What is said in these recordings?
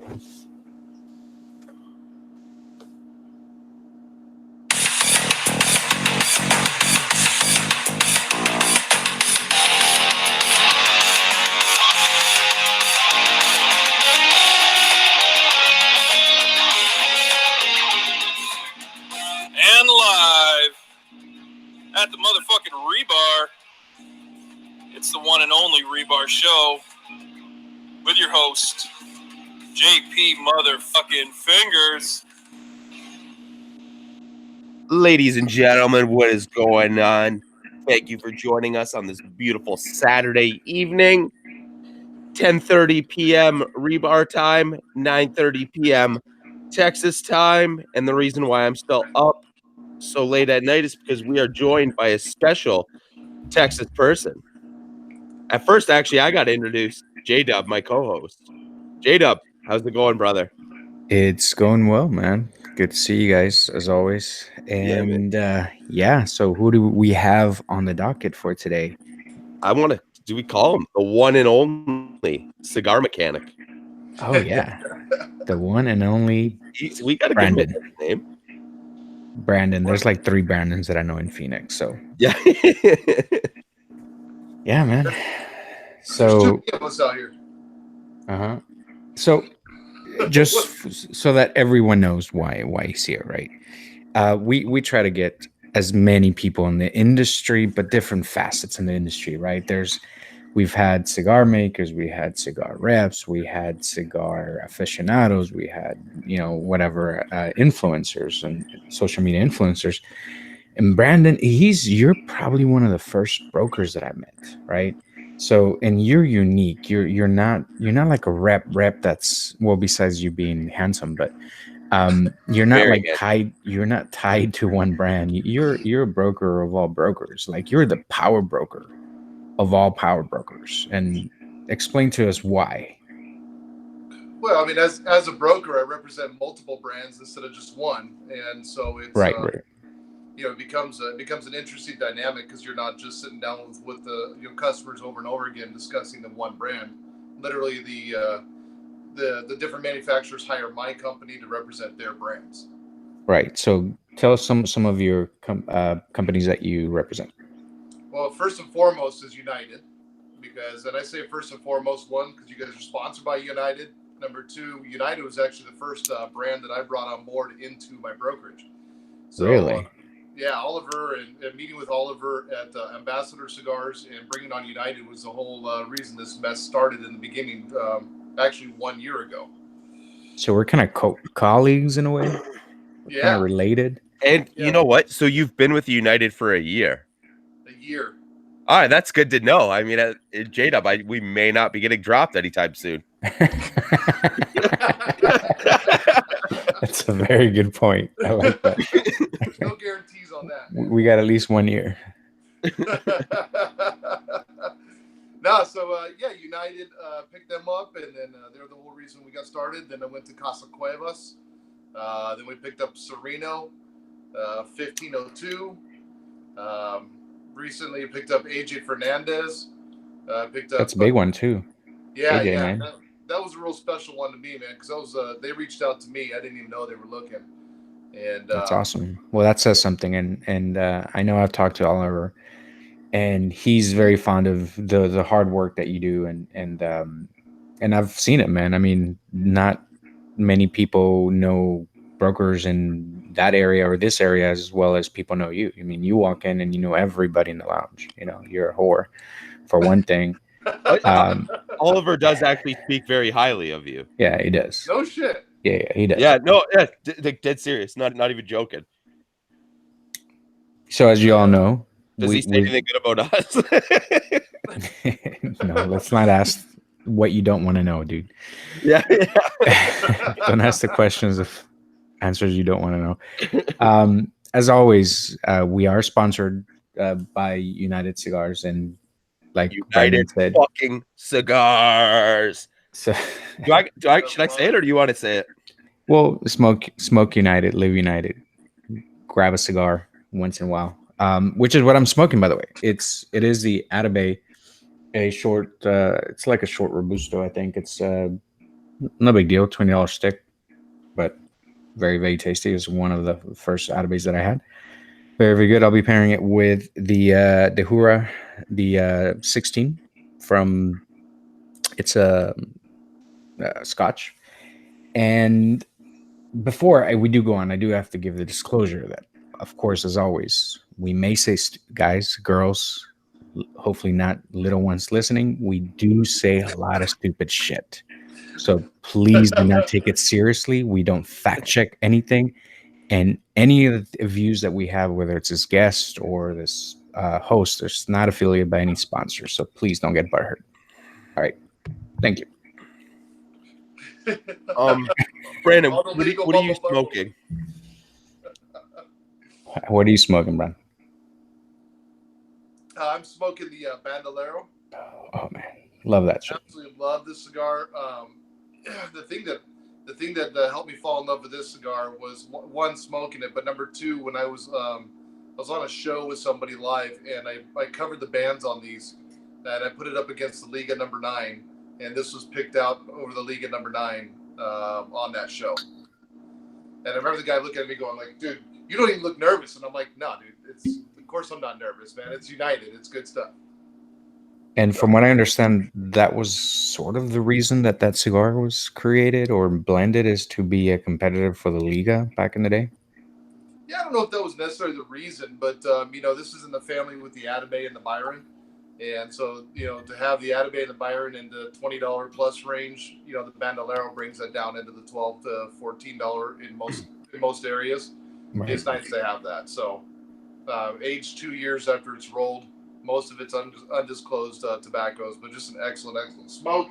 And live at the motherfucking Rebar. It's the one and only Rebar Show with your host, JP motherfucking Fingers. Ladies and gentlemen, what is going on? Thank you for joining us on this beautiful Saturday evening. 10:30 p.m. Rebar time, 9:30 p.m. Texas time. And the reason why I'm still up so late at night is because we are joined by a special Texas person. At first, actually, I got introduced JDub, my co-host. JDub, how's it going, brother? It's going well, man. Good to see you guys as always. And so who do we have on the docket for today? Do we call him the one and only Cigar Mechanic? Oh yeah, the one and only. We got to Brandon. give him his name. Brandon. There's like 3 Brandons that I know in Phoenix. So yeah, yeah, man. So What's out here? So just so that everyone knows why he's here, right? We try to get as many people in the industry, but different facets in the industry, right? We've had cigar makers, we had cigar reps, we had cigar aficionados, we had, whatever, influencers and social media influencers. And Brandon, you're probably one of the first brokers that I met, right? So, and you're unique. You're not like a rep that's, well, besides you being handsome, but you're not Very like good. tied. You're not tied to one brand. You're a broker of all brokers. Like, you're the power broker of all power brokers. And explain to us why. Well, I mean, as a broker, I represent multiple brands instead of just one, and so it's right. It becomes an interesting dynamic because you're not just sitting down with the customers over and over again discussing the one brand. Literally, the different manufacturers hire my company to represent their brands. Right. So tell us some of your companies that you represent. Well, first and foremost is United, and I say first and foremost, one, because you guys are sponsored by United. Number 2, United was actually the first brand that I brought on board into my brokerage. So, really? Yeah, Oliver and meeting with Oliver at Ambassador Cigars and bringing on United was the whole reason this mess started in the beginning, actually 1 year ago. So we're kind of colleagues in a way? Yeah. Kind of related? And you know what? So you've been with United for a year. A year. All right, that's good to know. I mean, JDub, we may not be getting dropped anytime soon. That's a very good point. I like that. No guarantees on that. We got at least 1 year. United picked them up, and then they're the whole reason we got started. Then I went to Casa Cuevas. Then we picked up Sereno, 1502. Recently picked up AJ Fernandez. That's a big one too. Yeah, AJ, yeah. man. That was a real special one to me, man, because they reached out to me. I didn't even know they were looking. And that's awesome. Well, that says something. And I know I've talked to Oliver, and he's very fond of the hard work that you do, and I've seen it, man. I mean, not many people know brokers in that area or this area as well as people know you. I mean, you walk in and you know everybody in the lounge. You're a whore, for one thing. Oliver does actually speak very highly of you. Yeah, he does. No shit. Yeah, he does. Yeah, no, dead serious. Not even joking. So as you all know, does he say anything good about us? No, let's not ask what you don't want to know, dude. Yeah. Don't ask the questions of answers you don't want to know. As always, we are sponsored by United Cigars, and like United said, fucking Cigars. So should I say it, or do you want to say it? Well, smoke United, live United, grab a cigar once in a while. Which is what I'm smoking, by the way. It is the Atabey, a short. It's like a short Robusto. I think it's No big deal. $20 stick, but very, very tasty. It's one of the first Atabe's that I had. Very, very good. I'll be pairing it with the Hura, the 16 from. It's a Scotch. And before we do go on, I do have to give the disclosure that, of course, as always, we may say, guys, girls, hopefully not little ones listening, we do say a lot of stupid shit. So please do not take it seriously. We don't fact check anything. And any of the views that we have, whether it's this guest or this host, it's not affiliated by any sponsor. So please don't get butthurt. All right. Thank you. Brandon, what are you smoking? What are you smoking, Brian? I'm smoking the Bandolero. Oh man, love that shit. Absolutely love this cigar. The thing that helped me fall in love with this cigar was one, smoking it, but number two, when I was on a show with somebody live, and I covered the bands on these, and I put it up against the Liga number 9, and this was picked out over the Liga number 9 on that show. And I remember the guy looking at me going like, "Dude, you don't even look nervous," and I'm like, "No, dude, of course I'm not nervous, man. It's United. It's good stuff." And from what I understand, that was sort of the reason that cigar was created or blended, is to be a competitor for the Liga back in the day. Yeah, I don't know if that was necessarily the reason, but this is in the family with the Atabey and the Byron, and so to have the Atabey and the Byron in the $20 plus range, the Bandolero brings that down into the $12 to $14 in most areas. Right. It's nice to have that. So, aged 2 years after it's rolled. Most of it's undisclosed tobaccos, but just an excellent smoke.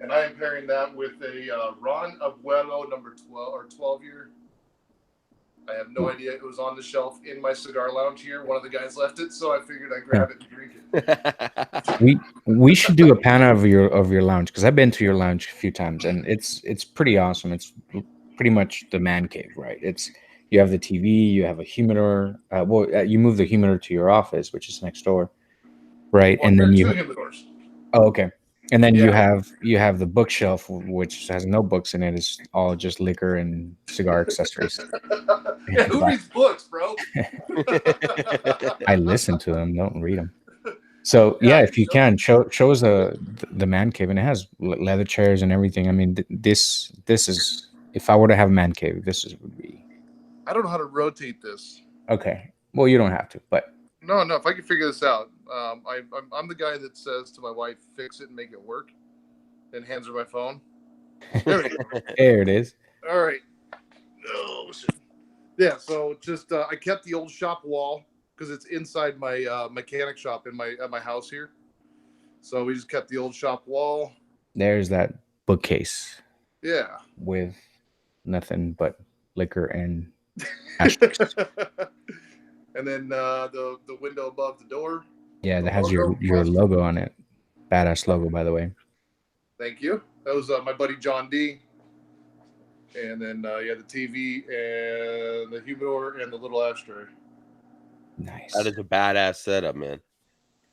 And I am pairing that with a Ron Abuelo number 12 year. I have no idea. It was on the shelf in my cigar lounge here. One of the guys left it, so I figured I'd grab it and drink it. We should do a pan of your lounge, because I've been to your lounge a few times, and it's pretty awesome. It's pretty much the man cave, right? You have the TV, you have a humidor. You move the humidor to your office, which is next door, right? Well, and then you two humidors. Oh, okay. And then you have the bookshelf, which has no books in it. It's all just liquor and cigar accessories. Yeah, who reads books, bro? I listen to them, don't read them. So yeah, if you can show us the man cave, and it has leather chairs and everything. I mean, this is, if I were to have a man cave, would be. I don't know how to rotate this. Okay. Well, you don't have to, but. No. If I can figure this out, I'm the guy that says to my wife, "Fix it and make it work," and hands her my phone. There we go. There it is. All right. Oh shit. Yeah. So just I kept the old shop wall because it's inside my mechanic shop at my house here. So we just kept the old shop wall. There's that bookcase. Yeah. With nothing but liquor and ashtrays. And then the window above the door. Yeah, that has your logo on it. Badass logo, by the way. Thank you. That was my buddy John D. And then the TV and the humidor and the little ashtray. Nice. That is a badass setup, man.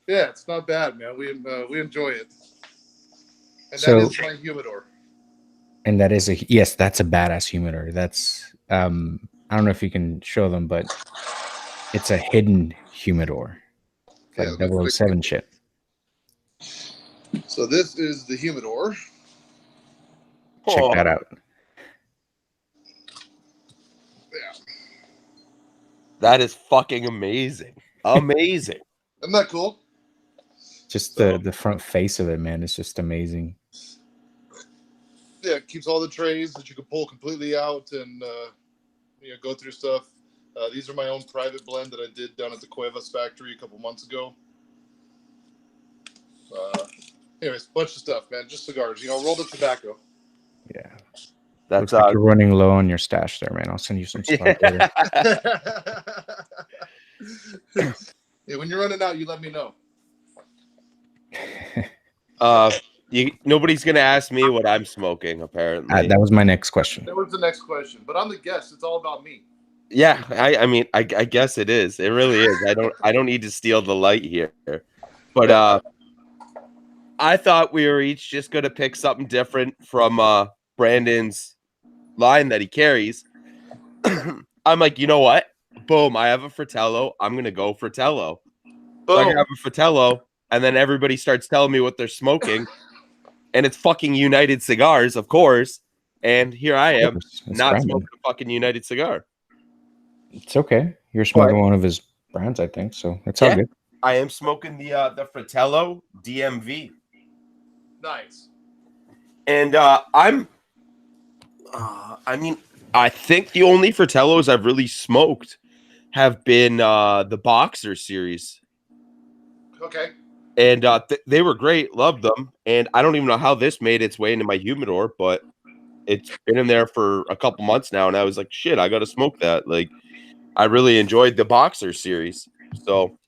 Yeah, it's not bad, man. We enjoy it. And that is my humidor. And that is that's a badass humidor. That's I don't know if you can show them, but it's a hidden humidor. It's like 007 shit. So this is the humidor. Check that out. Yeah. That is fucking amazing. Amazing. Isn't that cool? Just the front face of it, man. It's just amazing. Yeah, it keeps all the trays that you can pull completely out and go through stuff. These are my own private blend that I did down at the Cuevas factory a couple months ago. Anyways, bunch of stuff, man. Just cigars, rolled up tobacco. Yeah. That's looks like you're running low on your stash there, man. I'll send you some stuff later. Yeah, when you're running out, you let me know. Nobody's gonna ask me what I'm smoking, apparently. That was my next question. That was the next question, but I'm the guest. It's all about me. Yeah, I mean, I guess it is. It really is. I don't need to steal the light here, but I thought we were each just gonna pick something different from Brandon's line that he carries. I'm like, you know what? Boom, I have a Fratello. I'm going to go Fratello. So I Boom. grab a Fratello, and then everybody starts telling me what they're smoking. And it's fucking United Cigars, of course. And here I am, It's not Brandon. smoking a fucking United cigar. It's okay. You're smoking one of his brands, I think. So it's all good. I am smoking the Fratello DMV. Nice. And I think the only Fratellos I've really smoked have been the Boxer series. Okay. And they were great. Loved them. And I don't even know how this made its way into my humidor, but it's been in there for a couple months now. And I was like, shit, I got to smoke that. Like, I really enjoyed the Boxer series. So,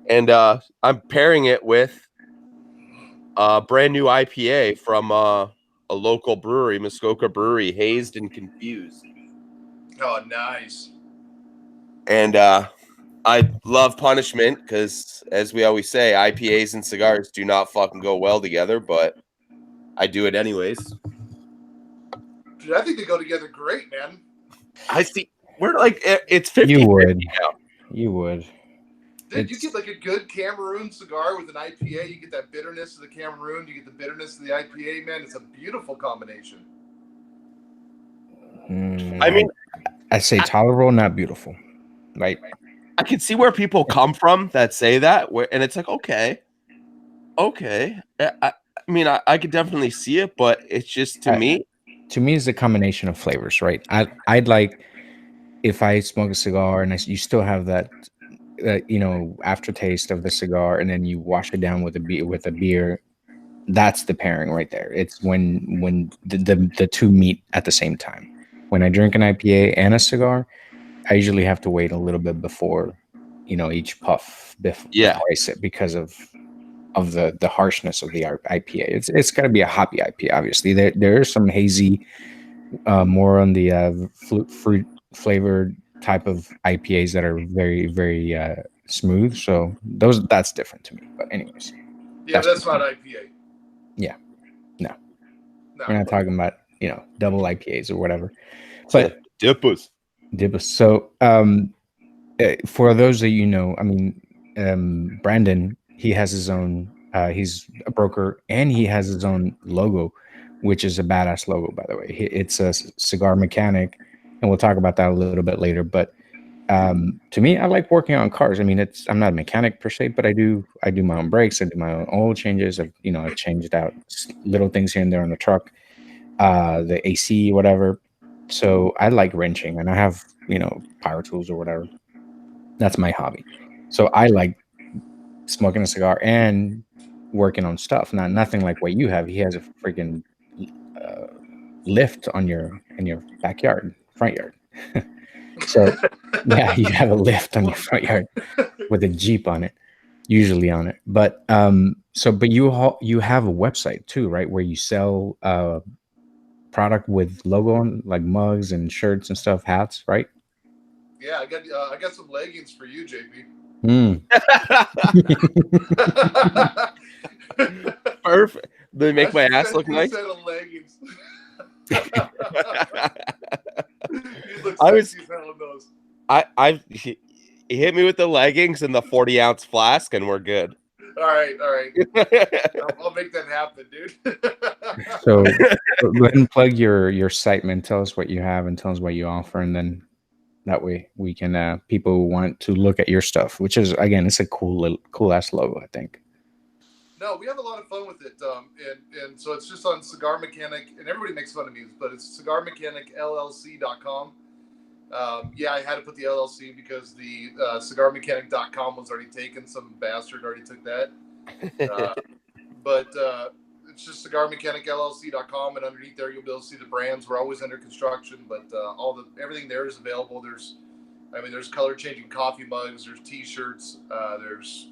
and I'm pairing it with a brand new IPA from a local brewery, Muskoka Brewery, Hazed and Confused. Oh, nice. And I love punishment because, as we always say, IPAs and cigars do not fucking go well together, but I do it anyways. Dude, I think they go together great, man. I see. We're like, it's 50. You would. Now. You would. Dude, you get like a good Cameroon cigar with an IPA. You get that bitterness of the Cameroon. You get the bitterness of the IPA, man. It's a beautiful combination. I mean, I say tolerable, not beautiful. Right. I can see where people come from that say that, and it's like, okay. I mean, I could definitely see it, but it's just to me, it's a combination of flavors, right? I'd like if I smoke a cigar and you still have that, aftertaste of the cigar, and then you wash it down with a beer. That's the pairing right there. It's when the two meet at the same time. When I drink an IPA and a cigar, I usually have to wait a little bit before, each puff before I sip because of the harshness of the IPA. It's got to be a hoppy IPA. Obviously, there is some hazy, more on the fruit flavored type of IPAs that are very very smooth. So that's different to me. But anyways, yeah, that's not IPA. Yeah, no, we're not talking about double IPAs or whatever. But dippers. So for those that I mean, Brandon, he has his own. He's a broker, and he has his own logo, which is a badass logo, by the way. It's a Cigar Mechanic, and we'll talk about that a little bit later. But to me, I like working on cars. I mean, I'm not a mechanic per se, but I do my own brakes. I do my own oil changes. I've changed out little things here and there on the truck, the AC, whatever. So I like wrenching, and I have power tools or whatever. That's my hobby. So I like smoking a cigar and working on stuff. Nothing like what you have. He has a freaking lift in your front yard. So yeah, you have a lift on your front yard with a Jeep on it, usually on it. But but you have a website too, right? Where you sell product with logo on, like mugs and shirts and stuff, hats, right? Yeah, I got some leggings for you, JP. Perfect. They make my ass look nice. Set of leggings. I hit me with the leggings and the 40-ounce flask, and we're good. All right. I'll make that happen, dude. So go ahead and plug your site, man. Tell us what you have and tell us what you offer, and then that way we can people who want to look at your stuff, which is, again, it's a cool ass logo, I think. No, we have a lot of fun with it, and so it's just on Cigar Mechanic, and everybody makes fun of me, but it's cigarmechanicllc.com. Yeah, I had to put the LLC because the cigarmechanic.com was already taken. Some bastard already took that. But it's just cigarmechanicllc.com, and underneath there you'll be able to see the brands. We're always under construction, but everything there is available. There's color changing coffee mugs, there's t-shirts, there's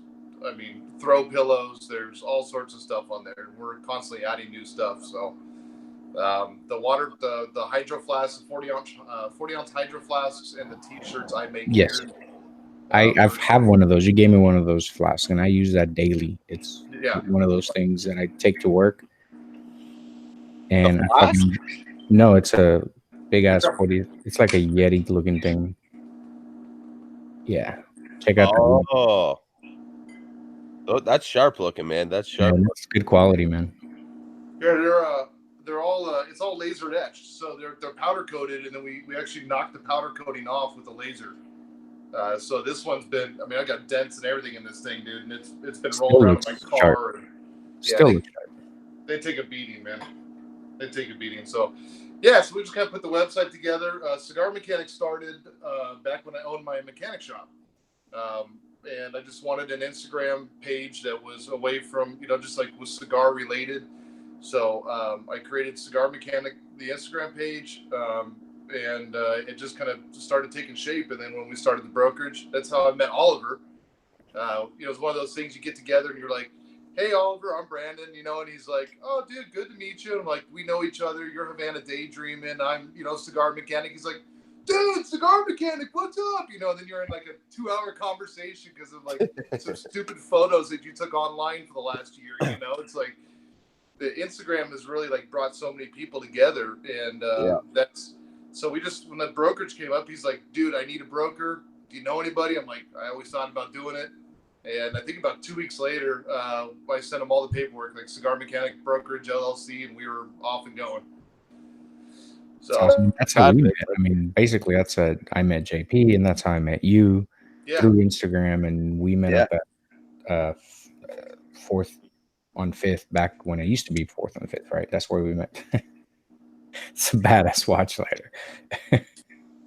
throw pillows, there's all sorts of stuff on there. We're constantly adding new stuff. So the hydro flasks, 40-ounce hydro flasks, and the t-shirts I make. Yes. Here. I have one of those. You gave me one of those flasks, and I use that daily. It's one of those things that I take to work. And The I flask? fucking, no, it's a big ass 40. It's like a Yeti looking thing. Yeah, check out the wood. Oh, that's sharp looking, man. That's Yeah, sharp. it's good quality, man. Yeah, they're all it's all laser etched, so they're powder coated, and then we actually knocked the powder coating off with a laser. So this one's been, I mean, I got dents and everything in this thing, dude, and it's been Still rolling around looks in my car. sharp. And, Still yeah, looks sharp. they take a beating, man. They take a beating. So, yeah, so we just kind of put the website together. Cigar Mechanic started back when I owned my mechanic shop. And I just wanted an Instagram page that was away from, just like was cigar related. So I created Cigar Mechanic, the Instagram page, and it just kind of started taking shape. And then when we started the brokerage, that's how I met Oliver. It's one of those things you get together and you're like, hey, Oliver, I'm Brandon, and he's like, oh, dude, good to meet you. And I'm like, we know each other. You're Havana Daydreaming. I'm, Cigar Mechanic. He's like, dude, Cigar Mechanic, what's up? And then you're in like a 2-hour conversation because of like some stupid photos that you took online for the last year. It's like the Instagram has really like brought so many people together. And so when the brokerage came up, he's like, dude, I need a broker. Do you know anybody? I'm like, I always thought about doing it. And I think about 2 weeks later, I sent him all the paperwork, like Cigar Mechanic Brokerage LLC, and we were off and going. So awesome. That's how we met. I mean, basically, I met JP, and that's how I met you through Instagram, and we met up at 4th on 5th back when it used to be 4th on 5th, right? That's where we met. It's a badass watch lighter.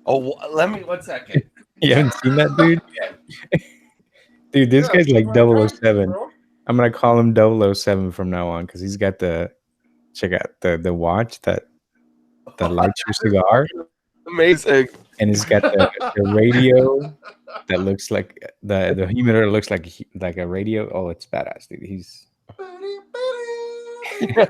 Oh, let me 1 second. You haven't seen that, dude? Dude, this guy's like 007. I'm gonna call him 007 from now on because he's got check out the watch that lights your cigar. Amazing. And he's got the radio that looks like the humidor looks like a radio. Oh, it's badass, dude. He's dude,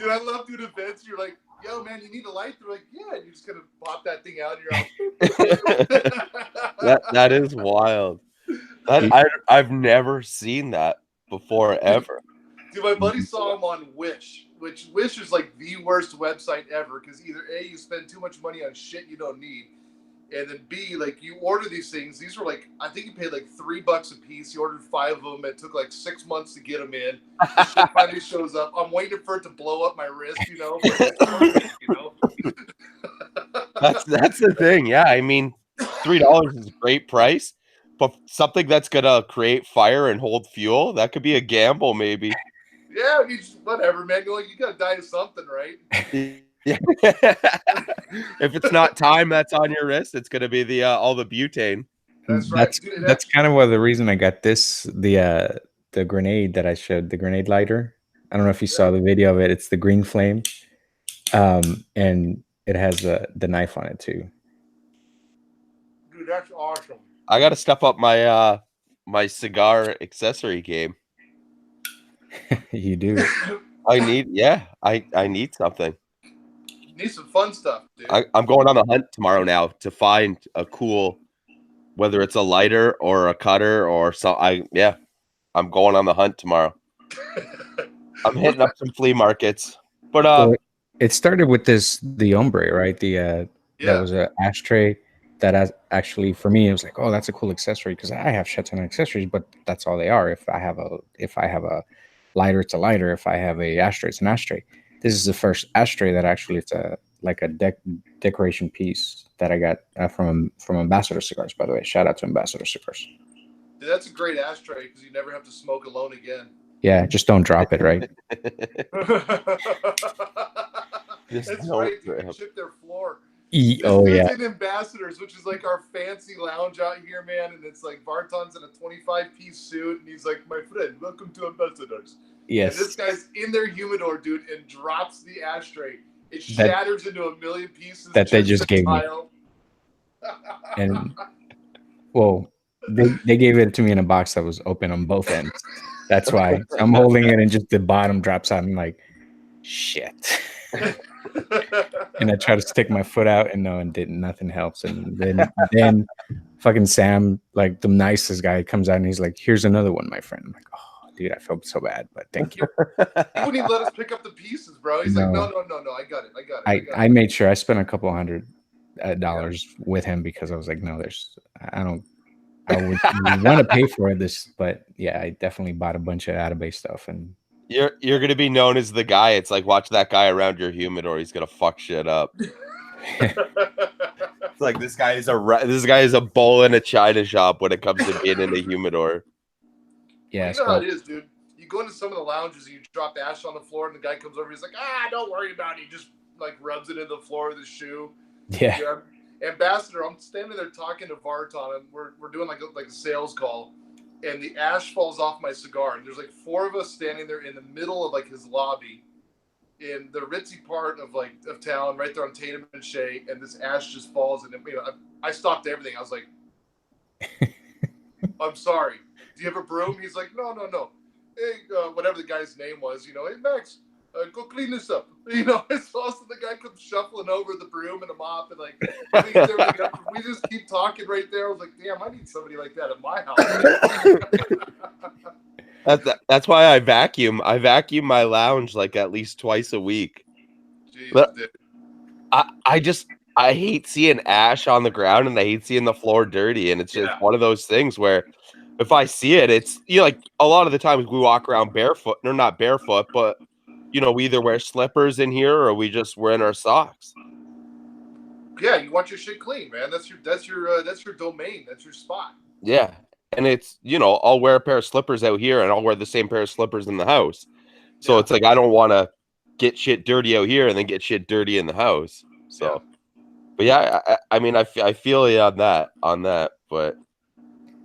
I love doing events. You're like, yo, man, you need a light? They're like, yeah. And you just kind of pop that thing out. And you're out. that is wild. I've never seen that before, ever. Dude, my buddy saw him on Wish, which Wish is like the worst website ever because either A, you spend too much money on shit you don't need, and then B, like you order these things. These were like, I think he paid like $3 a piece. He ordered 5 of them. It took like 6 months to get them in. The shit finally shows up. I'm waiting for it to blow up my wrist, That's the thing. Yeah, I mean, $3 is a great price, but something that's gonna create fire and hold fuel, that could be a gamble, maybe. Yeah, whatever, man. You gotta die to something, right? Yeah. If it's not time that's on your wrist, it's gonna be the all the butane. That's right. That's kind of the reason I got the grenade that I showed, the grenade lighter. I don't know if you saw the video of it. It's the green flame, and it has the knife on it too. Dude, that's awesome. I gotta step up my my cigar accessory game. You do. I need something. You need some fun stuff, dude. I'm going on a hunt tomorrow now to find a cool, whether it's a lighter or a cutter or something. I'm going on the hunt tomorrow. I'm hitting up some flea markets, but well, it started with the ombre, right? That was an ashtray. That actually, for me, it was like, oh, that's a cool accessory because I have shit ton of accessories, but that's all they are. If I have a lighter, it's a lighter. If I have a ashtray, it's an ashtray. This is the first ashtray that actually it's a decoration piece that I got from Ambassador Cigars. By the way, shout out to Ambassador Cigars. Dude, that's a great ashtray because you never have to smoke alone again. Yeah, just don't drop it, right? That's right. You can chip their floor. Oh yeah, in Ambassadors, which is like our fancy lounge out here, man. And it's like Barton's in a 25-piece suit, and he's like, "My friend, welcome to Ambassadors." Yes. And this guy's in their humidor, dude, and drops the ashtray. It shatters into a million pieces. That they just gave me. And well, they gave it to me in a box that was open on both ends. That's why I'm holding it, and just the bottom drops out. I'm like, shit. And I try to stick my foot out, and nothing helps. And then fucking Sam, like the nicest guy, comes out and he's like, "Here's another one, my friend." I'm like, "Oh, dude, I felt so bad, but thank you. He wouldn't even let us pick up the pieces, bro. He's like, no, I got it. I made sure I spent a couple $100 with him because I was like, no, I would want to pay for this, but yeah, I definitely bought a bunch of out-of-base stuff, and You're gonna be known as the guy. It's like, watch that guy around your humidor. He's gonna fuck shit up. It's like this guy is a bull in a china shop when it comes to being in a humidor. yeah, you know how it is, dude. You go into some of the lounges and you drop ash on the floor, and the guy comes over. He's like, don't worry about it. He just like rubs it into the floor with his shoe. yeah. Ambassador, I'm standing there talking to Vartan, and we're doing like a sales call, and the ash falls off my cigar, and there's like 4 of us standing there in the middle of like his lobby in the ritzy part of town, right there on Tatum and Shea, and this ash just falls, and I stopped everything. I was like, I'm sorry. Do you have a broom? He's like, no. Hey, whatever the guy's name was, hey Max, go clean this up. It's also the guy comes shuffling over the broom and a mop and like cleans everything up. We just keep talking right there. I was like, damn, I need somebody like that at my house. That's why I vacuum. I vacuum my lounge like at least twice a week. Jeez, But dude. I hate seeing ash on the ground, and I hate seeing the floor dirty. And it's just one of those things where if I see it, it's like a lot of the times we walk around barefoot, or not barefoot, but we either wear slippers in here or we just wear in our socks. Yeah, you want your shit clean, man. That's your domain. That's your spot. Yeah. And it's, I'll wear a pair of slippers out here and I'll wear the same pair of slippers in the house. So it's like, I don't want to get shit dirty out here and then get shit dirty in the house. So, but yeah, I feel you on that, but.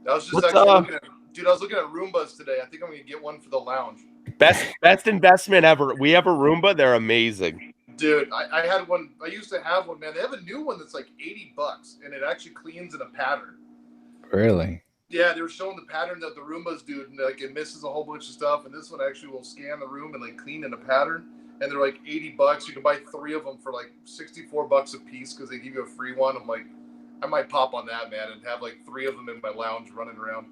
I was just looking at Roombas today. I think I'm going to get one for the lounge. Best investment ever. We have a Roomba. They're amazing. Dude, I had one. I used to have one, man. They have a new one that's like $80 and it actually cleans in a pattern. Really? Yeah, they were showing the pattern that the Roombas do, and like it misses a whole bunch of stuff. And this one actually will scan the room and like clean in a pattern. And they're like $80. You can buy 3 of them for like $64 a piece because they give you a free one. I'm like, I might pop on that, man, and have like 3 of them in my lounge running around.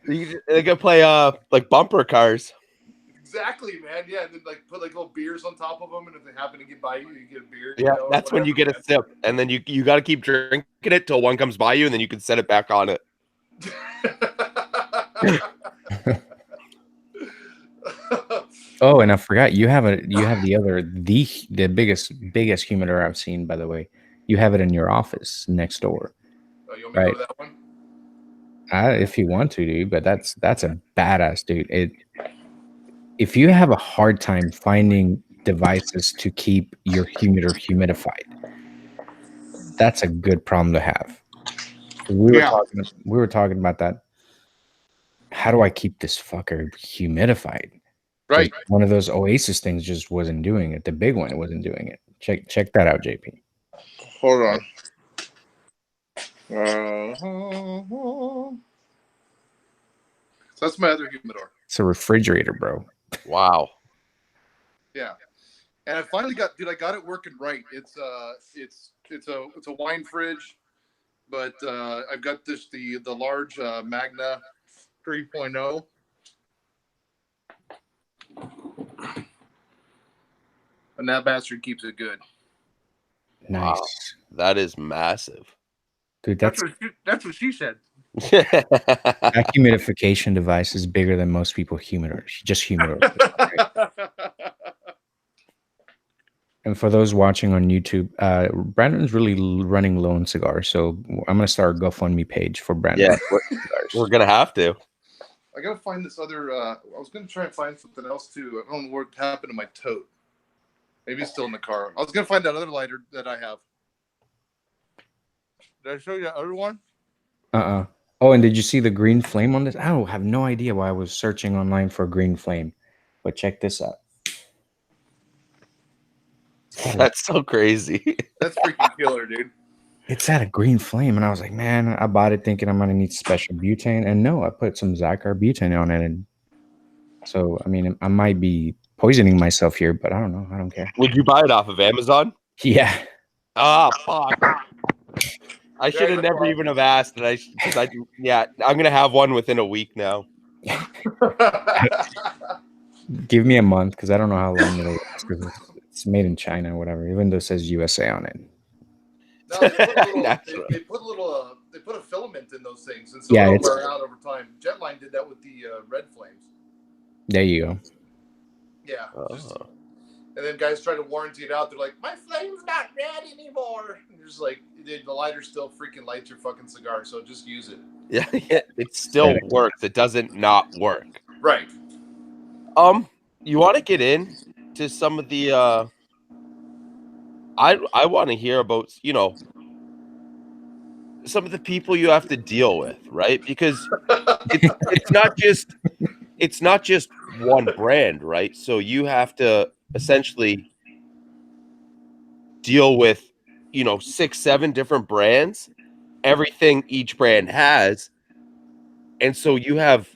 They can play like bumper cars. Exactly, man. Yeah, and then like put like little beers on top of them, and if they happen to get by you, you get a beer. Yeah, that's when you get a sip, and then you got to keep drinking it till one comes by you, and then you can set it back on it. Oh, and I forgot you have the biggest humidor I've seen, by the way. You have it in your office next door. Oh, you want me to go to that one? If you want to, dude, but that's a badass, dude. If you have a hard time finding devices to keep your humidor humidified, that's a good problem to have. We were talking about that. How do I keep this fucker humidified? Right. One of those Oasis things just wasn't doing it. The big one, it wasn't doing it. Check that out, JP. Hold on. So that's my other humidor. It's a refrigerator, bro. Wow. Yeah. And I finally got it working right. It's a wine fridge, but I've got the large Magna 3.0. And that bastard keeps it good. Nice. Wow. That is massive. Dude, that's what she said. That humidification device is bigger than most people humidors. Just humidors. And for those watching on YouTube, Brandon's really running low on cigars, so I'm gonna start a GoFundMe page for Brandon. Yeah, we're gonna have to. I gotta find this other. I was gonna try and find something else too. I don't know what happened to my tote. Maybe it's still in the car. I was gonna find that other lighter that I have. Did I show you that other one? Oh, and did you see the green flame on this? I don't have no idea why I was searching online for a green flame, but check this out. That's so crazy. That's freaking killer, dude. It's at a green flame, and I was like, man, I bought it thinking I'm gonna need special butane, and no, I put some Cigar butane on it, and so I mean, I might be poisoning myself here, but I don't know. I don't care. Would you buy it off of Amazon? Yeah. Ah, fuck. I should have never even have asked. And I'm gonna have one within a week now. Give me a month because I don't know how long it'll last because it's made in China or whatever, even though it says USA on it. No, they put a little. Naturally. They put a filament in those things, and so it'll wear out over time. Jetline did that with the red flames. There you go. Yeah. And then guys try to warranty it out. They're like, my flame's not red anymore. And you're just like, the lighter still freaking lights your fucking cigar, so just use it. Yeah, it still works. It doesn't not work. Right. You want to get in to some of the I want to hear about, some of the people you have to deal with, right? Because it's not just one brand, right? So you have to essentially deal with 6, 7 different brands, everything each brand has, and so you have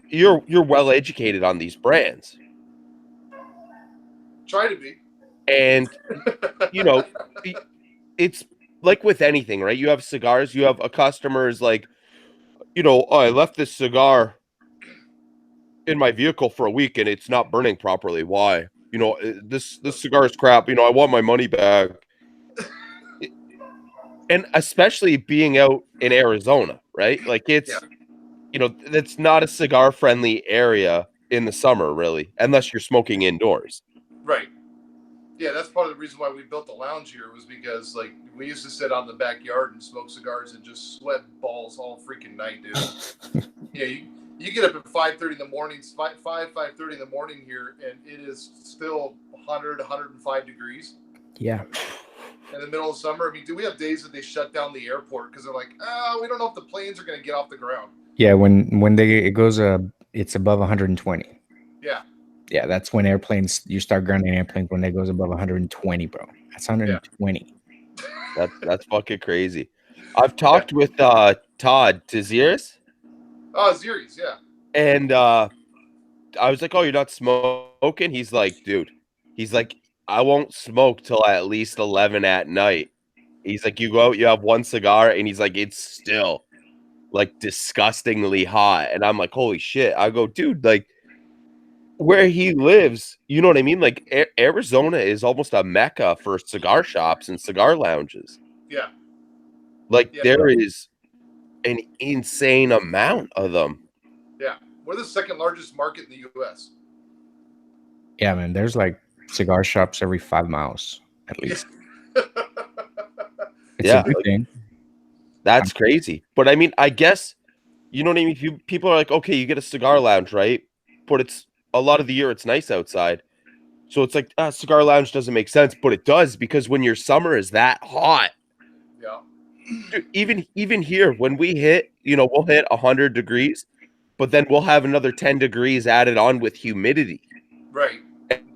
you're well educated on these brands. Try to be. And it's like with anything, right? You have cigars, you have a customer is like, I left this cigar in my vehicle for a week and it's not burning properly. Why? This cigar is crap. I want my money back. And especially being out in Arizona, right? Like it's, that's not a cigar friendly area in the summer, really, unless you're smoking indoors. Right. Yeah, that's part of the reason why we built the lounge here was because we used to sit out in the backyard and smoke cigars and just sweat balls all freaking night, dude. Yeah, you get up at 5:30 in the morning, 5:30 in the morning here, and it is still 100, 105 degrees. Yeah. In the middle of summer, do we have days that they shut down the airport because they're like, we don't know if the planes are going to get off the ground. Yeah, when it goes it's above 120. Yeah. Yeah, that's when you start grounding airplanes when it goes above 120, bro. That's 120. Yeah. That's fucking crazy. I've talked with Todd Taziris. Oh, Ziris, yeah. And I was like, oh, you're not smoking? He's like, dude, I won't smoke till at least 11 at night. He's like, you go out, you have one cigar, and he's like, it's still disgustingly hot. And I'm like, holy shit. I go, dude, where he lives, you know what I mean? Arizona is almost a mecca for cigar shops and cigar lounges. Yeah. There is an insane amount of them. Yeah. We're the second largest market in the U.S. Yeah, man. There's cigar shops every 5 miles at least. It's a good thing. That's crazy. But I mean, I guess, you know what I mean? People are like, okay, you get a cigar lounge, right? But it's a lot of the year it's nice outside. So it's like, cigar lounge doesn't make sense, but it does because when your summer is that hot. Yeah. Dude, even here, when we hit, we'll hit 100 degrees, but then we'll have another 10 degrees added on with humidity. Right.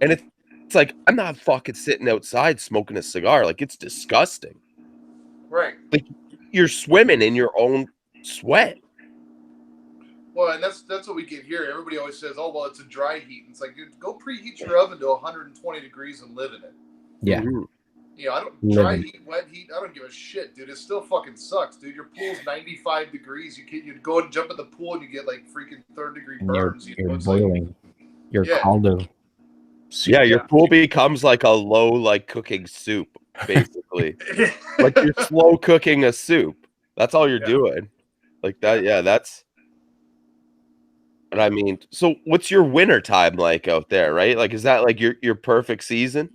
And it's like, I'm not fucking sitting outside smoking a cigar. It's disgusting. Right. You're swimming in your own sweat. Well, and that's what we get here. Everybody always says, oh, well, it's a dry heat. And it's like, dude, go preheat your oven to 120 degrees and live in it. Yeah. Mm-hmm. I don't dry heat, wet heat. I don't give a shit, dude. It still fucking sucks, dude. Your pool's 95 degrees. You go and jump in the pool and you get freaking 3rd-degree burns. You're boiling. You're caldo. Yeah, your pool becomes a low cooking soup, basically. You're slow cooking a soup. That's all you're doing. That. Yeah, that's. And I mean, so what's your winter time like out there, right? Is that your perfect season?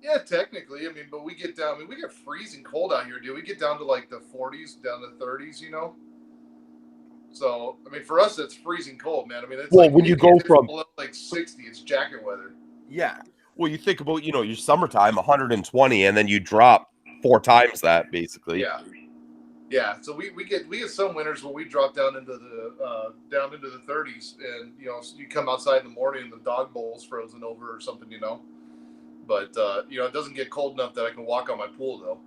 Yeah, technically. I mean, but we get down. We get freezing cold out here, dude. We get down to the 40s, down to 30s, So, I mean, for us, it's freezing cold, man. I mean, it's when you go from below 60, it's jacket weather. Yeah. Well, you think about, your summertime, 120, and then you drop 4 times that, basically. Yeah. Yeah. So we get some winters where we drop down into the 30s, and you come outside in the morning and the dog bowl's frozen over or something, But it doesn't get cold enough that I can walk on my pool though.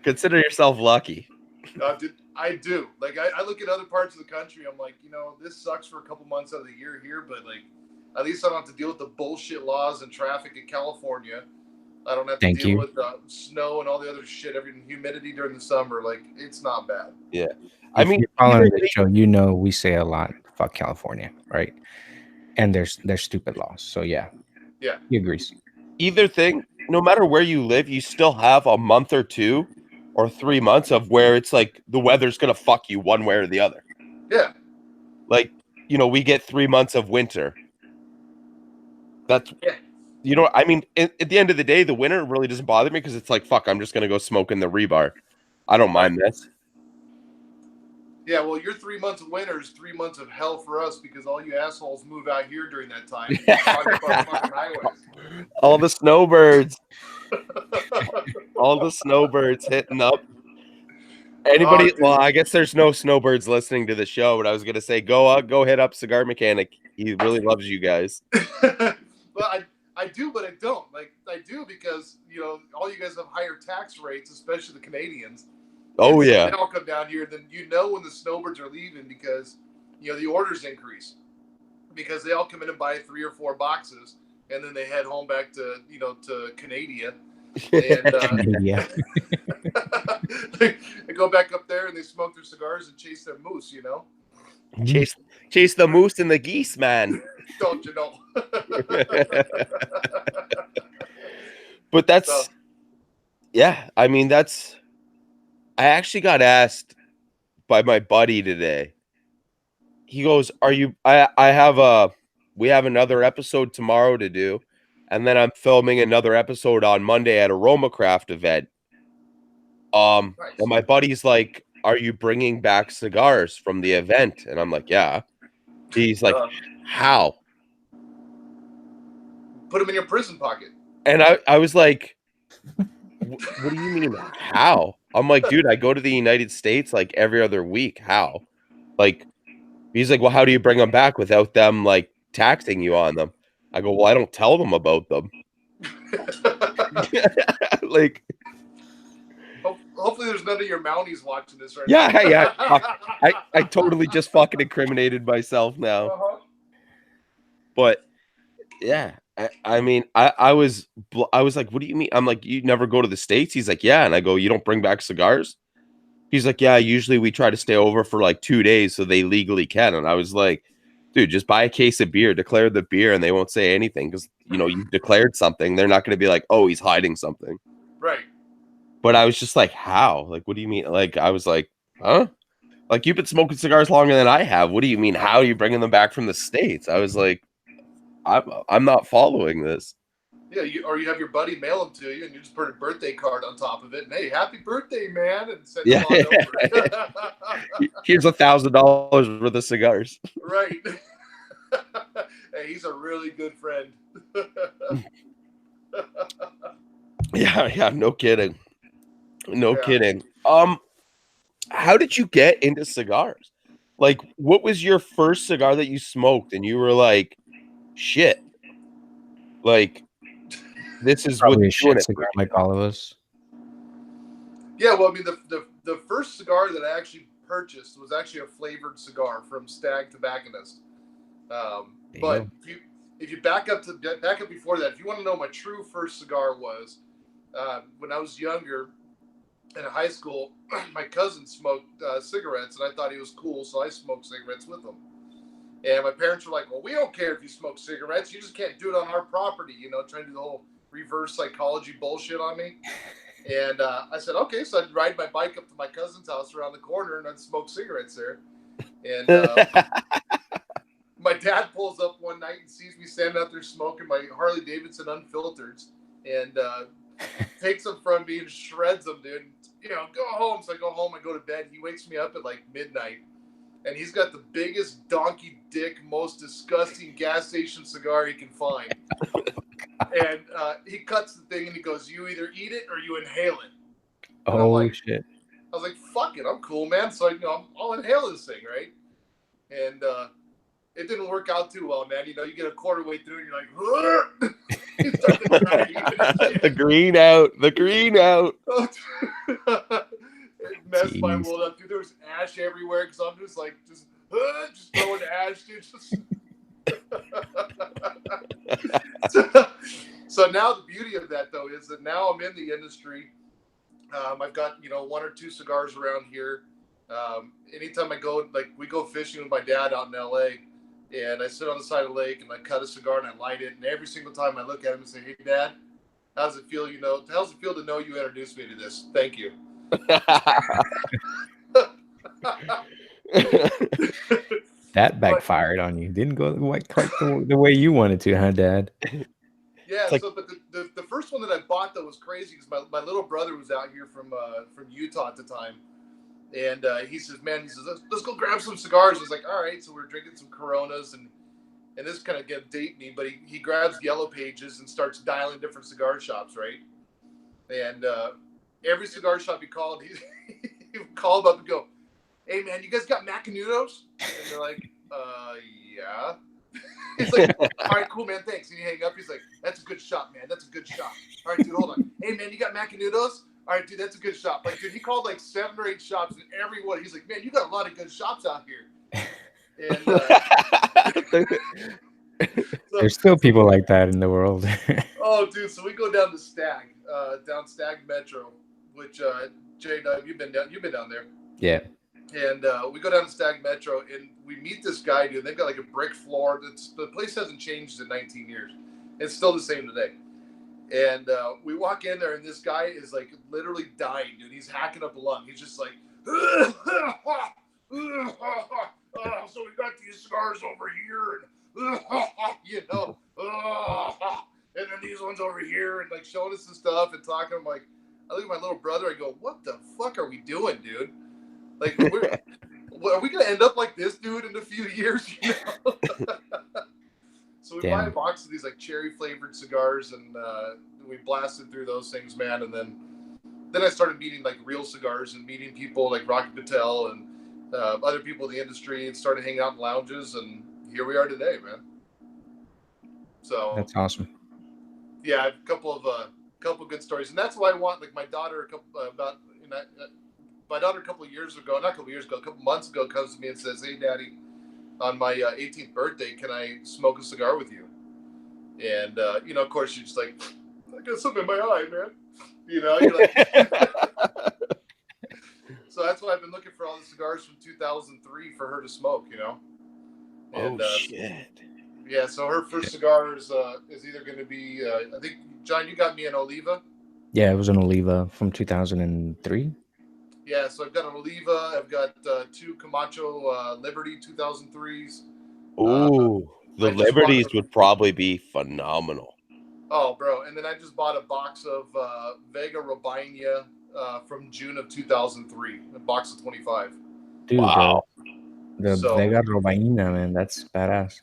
Consider yourself lucky. I do. I look at other parts of the country. I'm like, this sucks for a couple months out of the year here, but at least I don't have to deal with the bullshit laws and traffic in California. I don't have to Thank deal you. with snow and all the other shit, humidity during the summer. Like, it's not bad. Yeah. I If mean, you're following either the thing, show, you know we say a lot, fuck California, right? And there's stupid laws. So yeah, Yeah. he agrees. either thing, no matter where you live, you still have a month or 2 or 3 months of where it's like the weather's going to fuck you one way or the other. Yeah. Like, we get 3 months of winter. That's, Yeah. I mean, at the end of the day, the winter really doesn't bother me because it's like, fuck, I'm just going to go smoke in the rebar. I don't mind this. Yeah, well, your 3 months of winter is 3 months of hell for us because all you assholes move out here during that time. And clog up our fucking highways. All the snowbirds. All the snowbirds hitting up. Anybody? Oh, Well, I guess there's no snowbirds listening to the show, but I was gonna say, go hit up Cigar Mechanic. He really loves you guys. Well, I do, but I don't. Like, I do because, all you guys have higher tax rates, especially the Canadians. Oh And so yeah. they all come down here. Then when the snowbirds are leaving because, the orders increase. Because they all come in and buy 3 or 4 boxes, and then they head home back to, to Canada. And Yeah. they go back up there and they smoke their cigars and chase their moose, Chase the moose and the geese, man. Don't you know? But that's So- yeah. I mean, I actually got asked by my buddy today. He goes, "Are you? We have another episode tomorrow to do, and then I'm filming another episode on Monday at a RomaCraft event." Nice. And my buddy's like, "Are you bringing back cigars from the event?" And I'm like, "Yeah." He's like, "How?" Put them in your prison pocket. And I was like, "What do you mean, how?" I'm like, "Dude, I go to the United States like every other week. How?" Like, he's like, "Well, how do you bring them back without them like taxing you on them?" I go, "Well, I don't tell them about them." Like, Hopefully there's none of your Mounties watching this right yeah, now. yeah. Fuck. I totally just fucking incriminated myself now. But yeah, I mean, I was like, "What do you mean?" I'm like, "You never go to the States?" He's like, "Yeah." And I go, "You don't bring back cigars?" He's like, "Yeah, usually we try to stay over for like 2 days so they legally can." And I was like, "Dude, just buy a case of beer, declare the beer, and they won't say anything because you declared something. They're not going to be like, oh, he's hiding something." Right. But I was just like, "How? Like, what do you mean?" Like, I was like, "Huh? Like, you've been smoking cigars longer than I have. What do you mean? How are you bringing them back from the States?" I was like, I'm not following this. Yeah, you have your buddy mail them to you, and you just put a birthday card on top of it, and hey, happy birthday, man, and send them on over. Here's $1,000 worth of cigars. Right. Hey, he's a really good friend. Yeah, no kidding. No Yeah. kidding. How did you get into cigars? Like, what was your first cigar that you smoked and you were like, shit, like, this is Probably a what's doing shit it cigar for me? like all of us. Yeah, well, I mean, the first cigar that I actually purchased was actually a flavored cigar from Stag Tobacconist. But if you back up before that, if you want to know what my true first cigar was, when I was younger in high school, my cousin smoked cigarettes, and I thought he was cool, so I smoked cigarettes with him. And my parents were like, "Well, we don't care if you smoke cigarettes. You just can't do it on our property," trying to do the whole reverse psychology bullshit on me. And I said, okay. So I'd ride my bike up to my cousin's house around the corner, and I'd smoke cigarettes there. And my dad pulls up one night and sees me standing out there smoking my Harley Davidson Unfiltered, and takes them from me and shreds them, dude. Go home. So I go home, I go to bed. He wakes me up at like midnight, and he's got the biggest donkey dick, most disgusting gas station cigar he can find. And he cuts the thing and he goes, "You either eat it or you inhale it." And Oh, like, shit. I was like, "Fuck it, I'm cool, man." So I'll inhale this thing, right? And it didn't work out too well, man. You get a quarter way through and you're like, you start to cry. The green out. It messed my Jeez. world up, dude. There was ash everywhere because I'm just throwing ash, dude. So now the beauty of that, though, is that now I'm in the industry. I've got, one or two cigars around here. Anytime I go, like we go fishing with my dad out in LA, and I sit on the side of the lake and I cut a cigar and I light it. And every single time I look at him and say, "Hey, Dad, how's it feel? How's it feel to know you introduced me to this? Thank you." That backfired on you. Didn't go quite the way you wanted to, huh, Dad? Yeah. But the first one that I bought that was crazy because my little brother was out here from Utah at the time. And he says, let's go grab some cigars. I was like, all right. So we're drinking some Coronas, and this kind of gonna date me, but he grabs Yellow Pages and starts dialing different cigar shops, right? And every cigar shop he called, he would call up and go, "Hey man, you guys got Macanudos?" And they're like, yeah. He's like, "All right, cool man, thanks." And he hang up. He's like, "That's a good shot, man. That's a good shot. All right, dude, hold on. Hey man, you got Macanudos? All right, dude, that's a good shop." Like, dude, he called like 7 or 8 shops, and every one, he's like, "Man, you got a lot of good shops out here." And there's still people like that in the world. Oh, dude, so we go down to Stag Metro, which JDub, you've been down there. Yeah. And we go down to Stag Metro, and we meet this guy, dude. They've got like a brick floor. The place hasn't changed in 19 years. It's still the same today. And we walk in there, and this guy is like literally dying, dude. He's hacking up a lung. He's just like, "So we got these cigars over here, and and then these ones over here," and like showing us the stuff and talking. I'm like, I look at my little brother. I go, "What the fuck are we doing, dude? Like, are we gonna end up like this dude in a few years?" So we buy a box of these like cherry flavored cigars, and we blasted through those things, man. And then I started meeting like real cigars and meeting people like Rocky Patel and other people in the industry, and started hanging out in lounges, and here we are today, man. So that's awesome. Yeah, a couple of good stories, and that's why I want like my daughter a couple months ago comes to me and says, "Hey, Daddy, on my 18th birthday, can I smoke a cigar with you?" And of course, she's just like, "I got something in my eye, man." You're like. So that's why I've been looking for all the cigars from 2003 for her to smoke. And, shit. Yeah, so her first cigar is either going to be, I think, John, you got me an Oliva. Yeah, it was an Oliva from 2003. Yeah, so I've got an Oliva. I've got 2 Camacho Liberty 2003s. Ooh, the Liberties would probably be phenomenal. Oh, bro. And then I just bought a box of Vega Robina from June of 2003, a box of 25. Dude, wow. The Vega Robina, man, that's badass.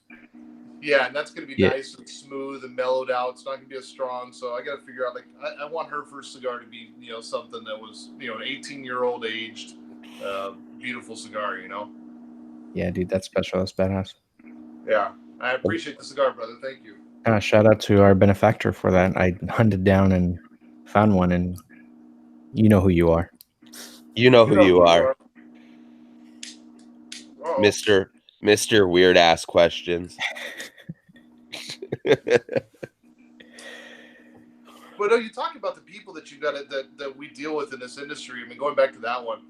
Yeah, and that's going to be nice and smooth and mellowed out. It's not going to be as strong. So I got to figure out, like, I want her first cigar to be, something that was, an 18-year-old aged, beautiful cigar, Yeah, dude, that's special. That's badass. Yeah, I appreciate the cigar, brother. Thank you. Shout out to our benefactor for that. I hunted down and found one, and you know who you are. You know who you are. Mr. Weird Ass Questions. But you talk about the people that you got that we deal with in this industry. I mean, going back to that one,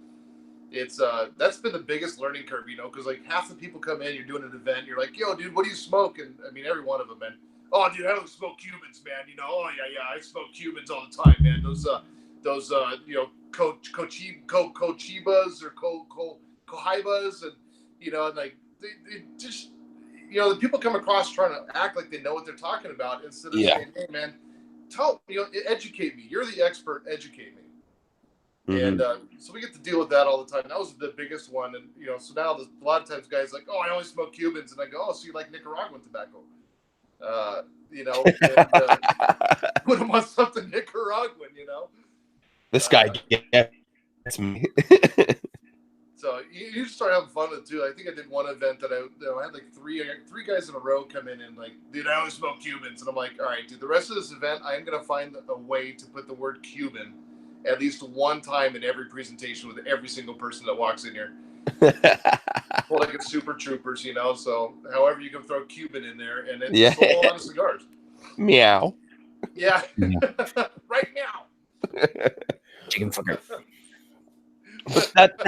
it's that's been the biggest learning curve, because like half the people come in, you're doing an event, you're like, "Yo, dude, what do you smoke?" And I mean, every one of them, man. "Oh, dude, I don't smoke Cubans, man. Oh yeah, I smoke Cubans all the time, man. Those Cochibas or Cohibas, and and like they just the people come across trying to act like they know what they're talking about instead of saying, "Hey, man, educate me. You're the expert. Educate me." Mm-hmm. And so we get to deal with that all the time. That was the biggest one, and so now a lot of times guys like, "Oh, I only smoke Cubans," and I go, "Oh, so you like Nicaraguan tobacco?" Put them on something Nicaraguan, This guy gets me. So you just start having fun with it too. I think I did one event that I had like three guys in a row come in and like, "Dude, I only smoke Cubans," and I'm like, "All right, dude, the rest of this event, I am gonna find a way to put the word Cuban at least one time in every presentation with every single person that walks in here." Well, like it's Super Troopers, So however you can throw Cuban in there, and it's a whole lot of cigars. Meow. Yeah. Yeah. Right now. Chicken fucker. But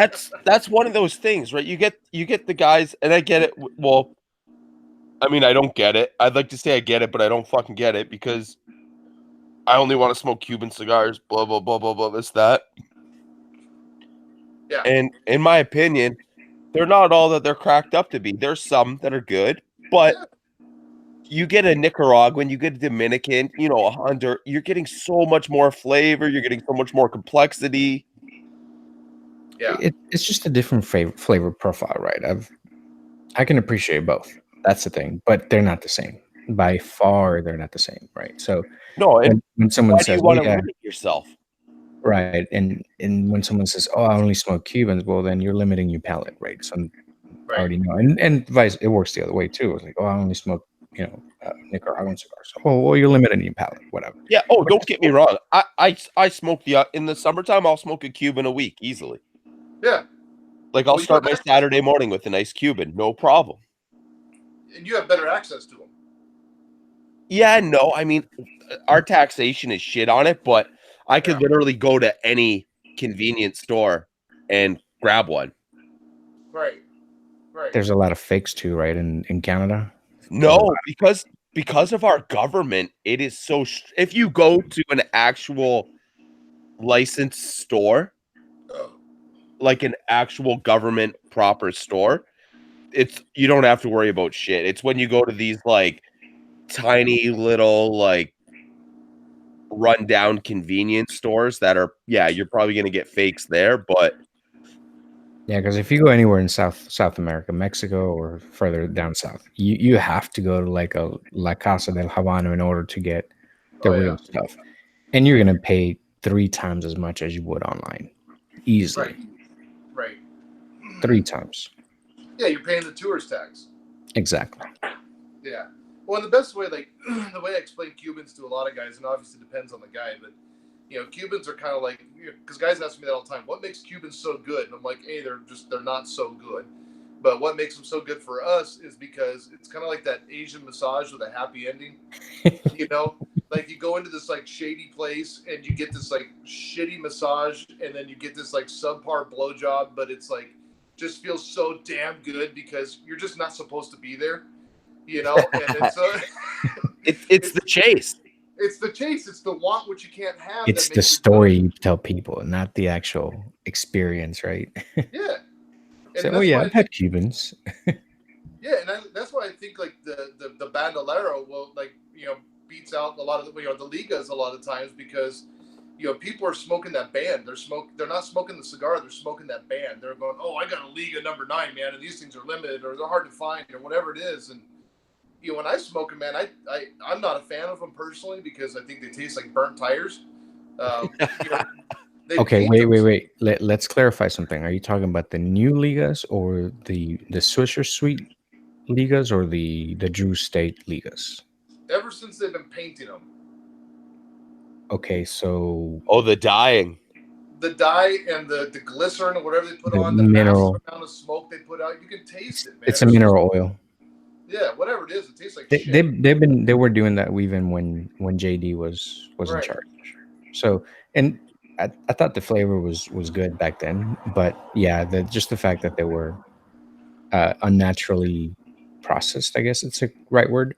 that's one of those things, right? You get the guys, and I get it. Well, I mean, I don't get it. I'd like to say I get it, but I don't fucking get it because I only want to smoke Cuban cigars. Blah blah blah blah blah. This that. Yeah. And in my opinion, they're not all that they're cracked up to be. There's some that are good, but Yeah. you get a Nicaraguan, you get a Dominican, a Honduran, you're getting so much more flavor, you're getting so much more complexity. Yeah. It's just a different flavor profile, right? I can appreciate both. That's the thing, but they're not the same. By far, they're not the same, right? So No, and when someone why do says, you "Oh want to yeah," limit yourself? right, and when someone says, "Oh, I only smoke Cubans," well, then you're limiting your palate, right? So I Right. already know, and vice, it works the other way too. It's like, "Oh, I only smoke, Nicaraguan cigars." Oh, well, you're limiting your palate, whatever. Yeah. Oh, don't get me wrong. I smoke in the summertime. I'll smoke a Cuban a week easily. Yeah. Like I'll Well, you start have my Saturday morning with a nice Cuban, no problem. And you have better access to them. Yeah, no, I mean, our taxation is shit on it, but I could Yeah. literally go to any convenience store and grab one. Right. Right. There's a lot of fakes too, right? In Canada. No, because of our government, it is so. If you go to an actual licensed store, Oh. like an actual government proper store, you don't have to worry about shit. It's when you go to these like tiny little like rundown convenience stores that are, yeah, you're probably gonna get fakes there, but Yeah, because if you go anywhere in South America, Mexico, or further down south, you have to go to like a La Casa del Habano in order to get the Oh, real yeah. stuff, and you're gonna pay 3 times as much as you would online, easily. Right. 3 times. Yeah, you're paying the tourist tax. Exactly. Yeah. Well, the best way, like the way I explain Cubans to a lot of guys, and obviously depends on the guy, but Cubans are kind of like, because guys ask me that all the time. What makes Cubans so good? And I'm like, hey, they're not so good. But what makes them so good for us is because it's kind of like that Asian massage with a happy ending. Like you go into this like shady place and you get this like shitty massage, and then you get this like subpar blowjob, but it's like just feels so damn good because you're just not supposed to be there. And it's the chase. It's the chase. It's the want what you can't have. It's that the makes story you tell people, not the actual experience, right? Yeah. And So, that's why I've had Cubans. Yeah, and that's why I think like the bandolero will beats out a lot of the ligas a lot of times because people are smoking that band. They're not smoking the cigar. They're smoking that band. They're going, oh, I got a Liga number 9, man, and these things are limited or they're hard to find or whatever it is. And when I smoke them, man, I'm not a fan of them personally because I think they taste like burnt tires. Okay, wait. Let's clarify something. Are you talking about the new Ligas or the Swisher Sweet Ligas or the Drew State Ligas? Ever since they've been painting them. Okay, so the dyeing. The dye and the glycerin or whatever they put the on, the mineral massive amount of smoke they put out, you can taste it, man. It's a mineral oil. Yeah, whatever it is, it tastes like shit. They were doing that even when JD was in charge. So, and I thought the flavor was good back then, but yeah, just the fact that they were unnaturally processed, I guess it's a right word.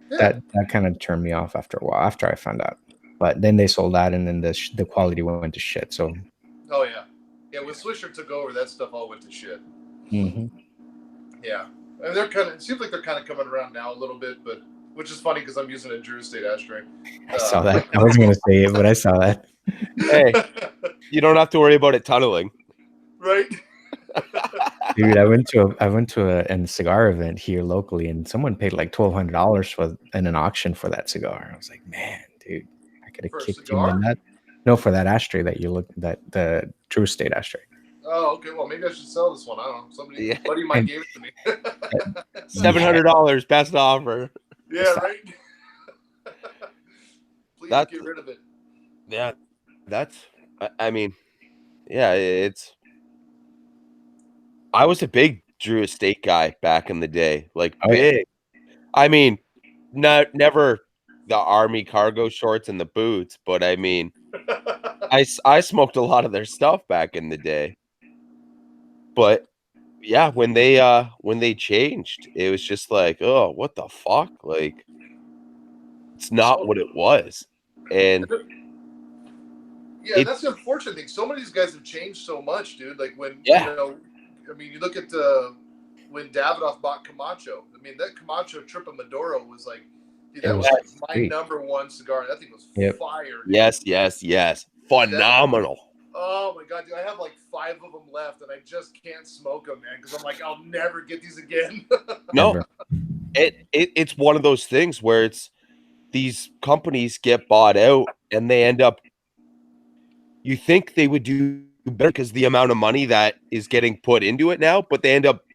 Yeah. That kind of turned me off after a while. After I found out, but then they sold out, and then the quality went to shit. So, oh yeah, when Swisher took over, that stuff all went to shit. Mm-hmm. Yeah, and it seems like they're kind of coming around now a little bit, but which is funny because I'm using a Drew State Ashtray. I saw that. I wasn't gonna say it, but I saw that. Hey, you don't have to worry about it tunneling. Right. Dude, I went to a cigar event here locally, and someone paid like $1,200 in an auction for that cigar. I was like, man, dude, I could have kicked him in that. No, for that ashtray the Drew State ashtray. Oh, okay. Well, maybe I should sell this one. I don't know. Buddy might give it to me. $700 best offer. Yeah, right. Please get rid of it. Yeah, I mean, yeah, I was a big Drew Estate guy back in the day, like big. I mean, never the army cargo shorts and the boots, but I mean, I smoked a lot of their stuff back in the day. But yeah, when they changed, it was just like, oh, what the fuck? Like, it's not what it was. And Yeah, it, that's the unfortunate thing. So many of these guys have changed so much, dude. Like when yeah, I mean, you look at when Davidoff bought Camacho. I mean, that Camacho Triple Maduro was like, dude, that was like my number one cigar. That thing was fire. Dude. Yes. Phenomenal. Oh my god, dude! I have like 5 of them left, and I just can't smoke them, man, because I'm like, I'll never get these again. No, it's one of those things where it's these companies get bought out, and they end up. You think they would do better because the amount of money that is getting put into it now, but they end up.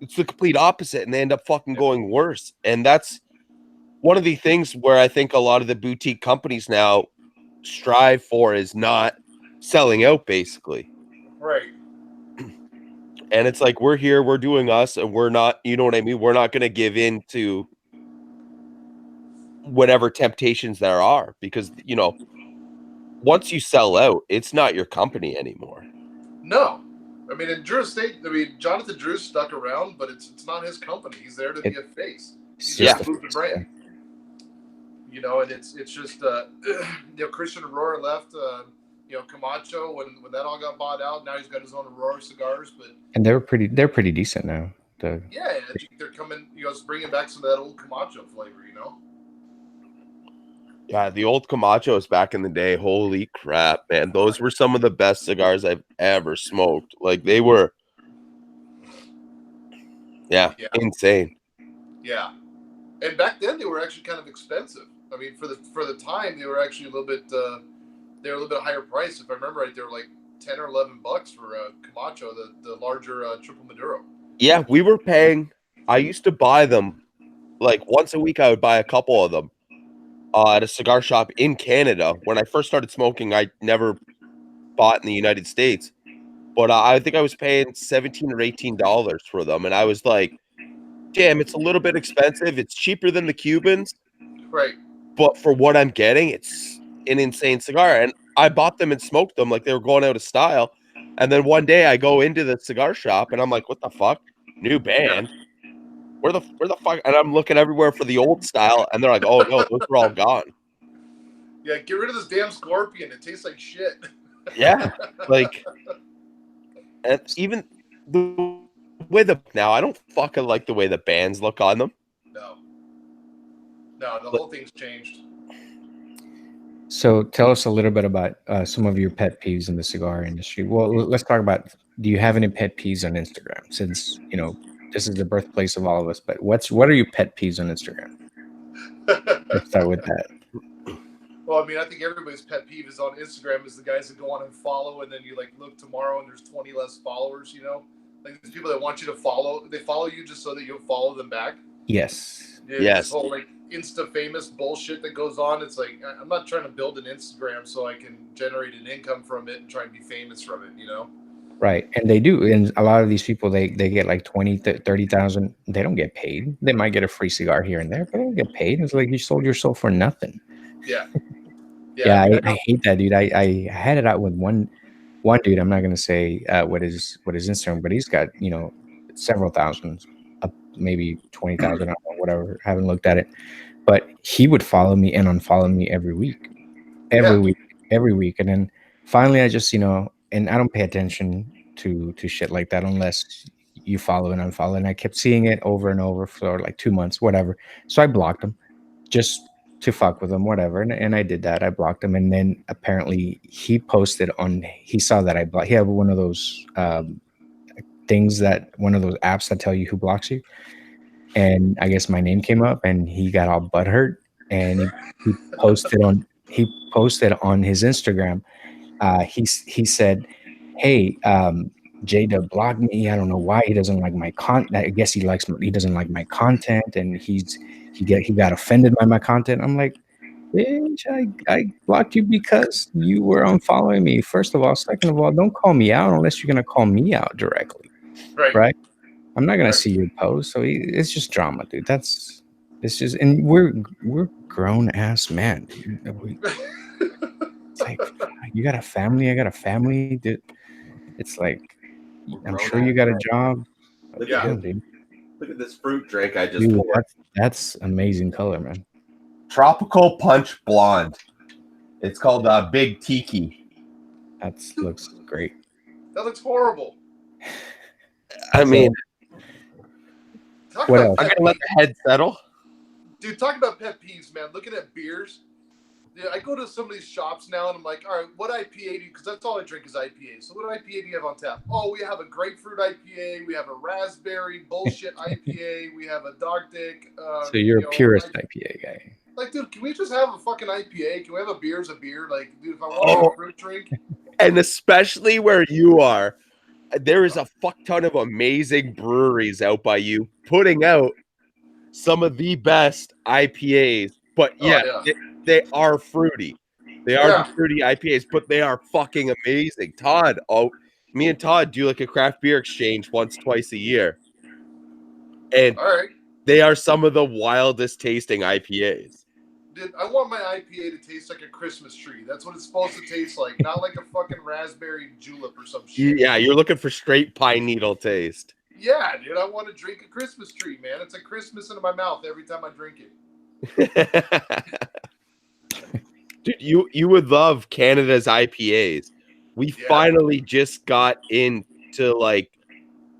It's the complete opposite, and they end up fucking going worse. And that's one of the things where I think a lot of the boutique companies now strive for is not selling out, basically. Right. And it's like, we're here, we're doing us, and we're not, you know what I mean? We're not going to give in to whatever temptations there are, because, you know, once you sell out, it's not your company anymore. No. I mean, in Drew State, I mean, Jonathan Drew stuck around, but it's not his company. He's there to be a face. He's just to move the brand. You know, and it's just, you know, Christian Aurora left, you know, Camacho when that all got bought out. Now he's got his own Aurora cigars, and they're pretty decent now. Yeah, I think they're coming, you know, it's bringing back some of that old Camacho flavor, you know. Yeah, the old Camachos back in the day, holy crap, man. Those were some of the best cigars I've ever smoked. Like, they were, insane. Yeah. And back then they were actually kind of expensive. I mean, for the time, they were actually a little bit higher price. If I remember right, they were like $10 or $11 for Camacho, the larger Triple Maduro. Yeah, we were paying. I used to buy them like once a week. I would buy a couple of them at a cigar shop in Canada. When I first started smoking, I never bought in the United States, but I think I was paying $17 or $18 for them, and I was like, "Damn, it's a little bit expensive. It's cheaper than the Cubans, right? But for what I'm getting, it's an insane cigar." And I bought them and smoked them like they were going out of style. And then one day I go into the cigar shop and I'm like, "What the fuck? New band? Where the fuck?" And I'm looking everywhere for the old style, and they're like, "Oh no, those are all gone." Yeah, get rid of this damn Scorpion. It tastes like shit. Yeah, like, and even the way now, I don't fucking like the way the bands look on them. No, the whole thing's changed. So tell us a little bit about some of your pet peeves in the cigar industry. Well, let's talk about, do you have any pet peeves on Instagram? Since, you know, this is the birthplace of all of us, but what are your pet peeves on Instagram? Let's start with that. Well, I mean, I think everybody's pet peeve is on Instagram is the guys that go on and follow, and then you like look tomorrow and there's 20 less followers, you know? Like these people that want you to follow, they follow you just so that you'll follow them back. Yes. This whole like Insta famous bullshit that goes on. It's like, I'm not trying to build an Instagram so I can generate an income from it and try and be famous from it, you know? Right. And they do. And a lot of these people, they get like 20, 30,000. They don't get paid. They might get a free cigar here and there, but they don't get paid. It's like you sold your soul for nothing. Yeah. Yeah, I hate that, dude. I had it out with one dude. I'm not going to say what his Instagram, but he's got, you know, several thousands, maybe 20,000, whatever. I haven't looked at it. But he would follow me and unfollow me every week. Every week. And then finally I just, you know, and I don't pay attention to shit like that unless you follow and unfollow. And I kept seeing it over and over for like 2 months, whatever. So I blocked him just to fuck with him, whatever. And I did that. I blocked him. And then apparently he posted he saw that I blocked. He had one of those things one of those apps that tell you who blocks you. And I guess my name came up and he got all butthurt and he posted on his Instagram. He said, "Hey, JDub blocked me. I don't know why. He doesn't like my content. I guess he doesn't like my content, and he got offended by my content." I'm like, "Bitch, I blocked you because you were unfollowing me. First of all, second of all, don't call me out unless you're gonna call me out directly, right? I'm not gonna see your post." So it's just drama, dude. That's It's just, and we're grown ass men. It's like, you got a family, I got a family. Dude. It's like, I'm sure you got a job. Look Yeah. at Dude. Look at this fruit drink I just Dude, poured. that's amazing color, man. Tropical Punch Blonde. It's called Big Tiki. That looks great. That looks horrible. I mean, Talk What about else? I'm pet gonna let peeves. the head settle. Dude, talking about pet peeves, man. Looking at beers. Yeah, I go to some of these shops now and I'm like, all right, what IPA do you, because that's all I drink is IPA. So what IPA do you have on tap? Oh, we have a grapefruit IPA. We have a raspberry bullshit IPA. We have a dog dick. So you're a purist IPA guy. Like, dude, can we just have a fucking IPA? Can we have a beer as a beer? Like, dude, if I want a fruit drink. And especially where you are, there is a fuck ton of amazing breweries out by you putting out some of the best IPAs. But yeah, they are fruity. They are just fruity IPAs, but they are fucking amazing. Todd, me and Todd do like a craft beer exchange once, twice a year. And All right. they are some of the wildest tasting IPAs. Dude, I want my IPA to taste like a Christmas tree. That's what it's supposed to taste like, not like a fucking raspberry julep or some shit. Yeah, you're looking for straight pine needle taste. Yeah, dude, I want to drink a Christmas tree, man. It's like Christmas in my mouth every time I drink it. Dude, you would love Canada's IPAs. We finally just got into like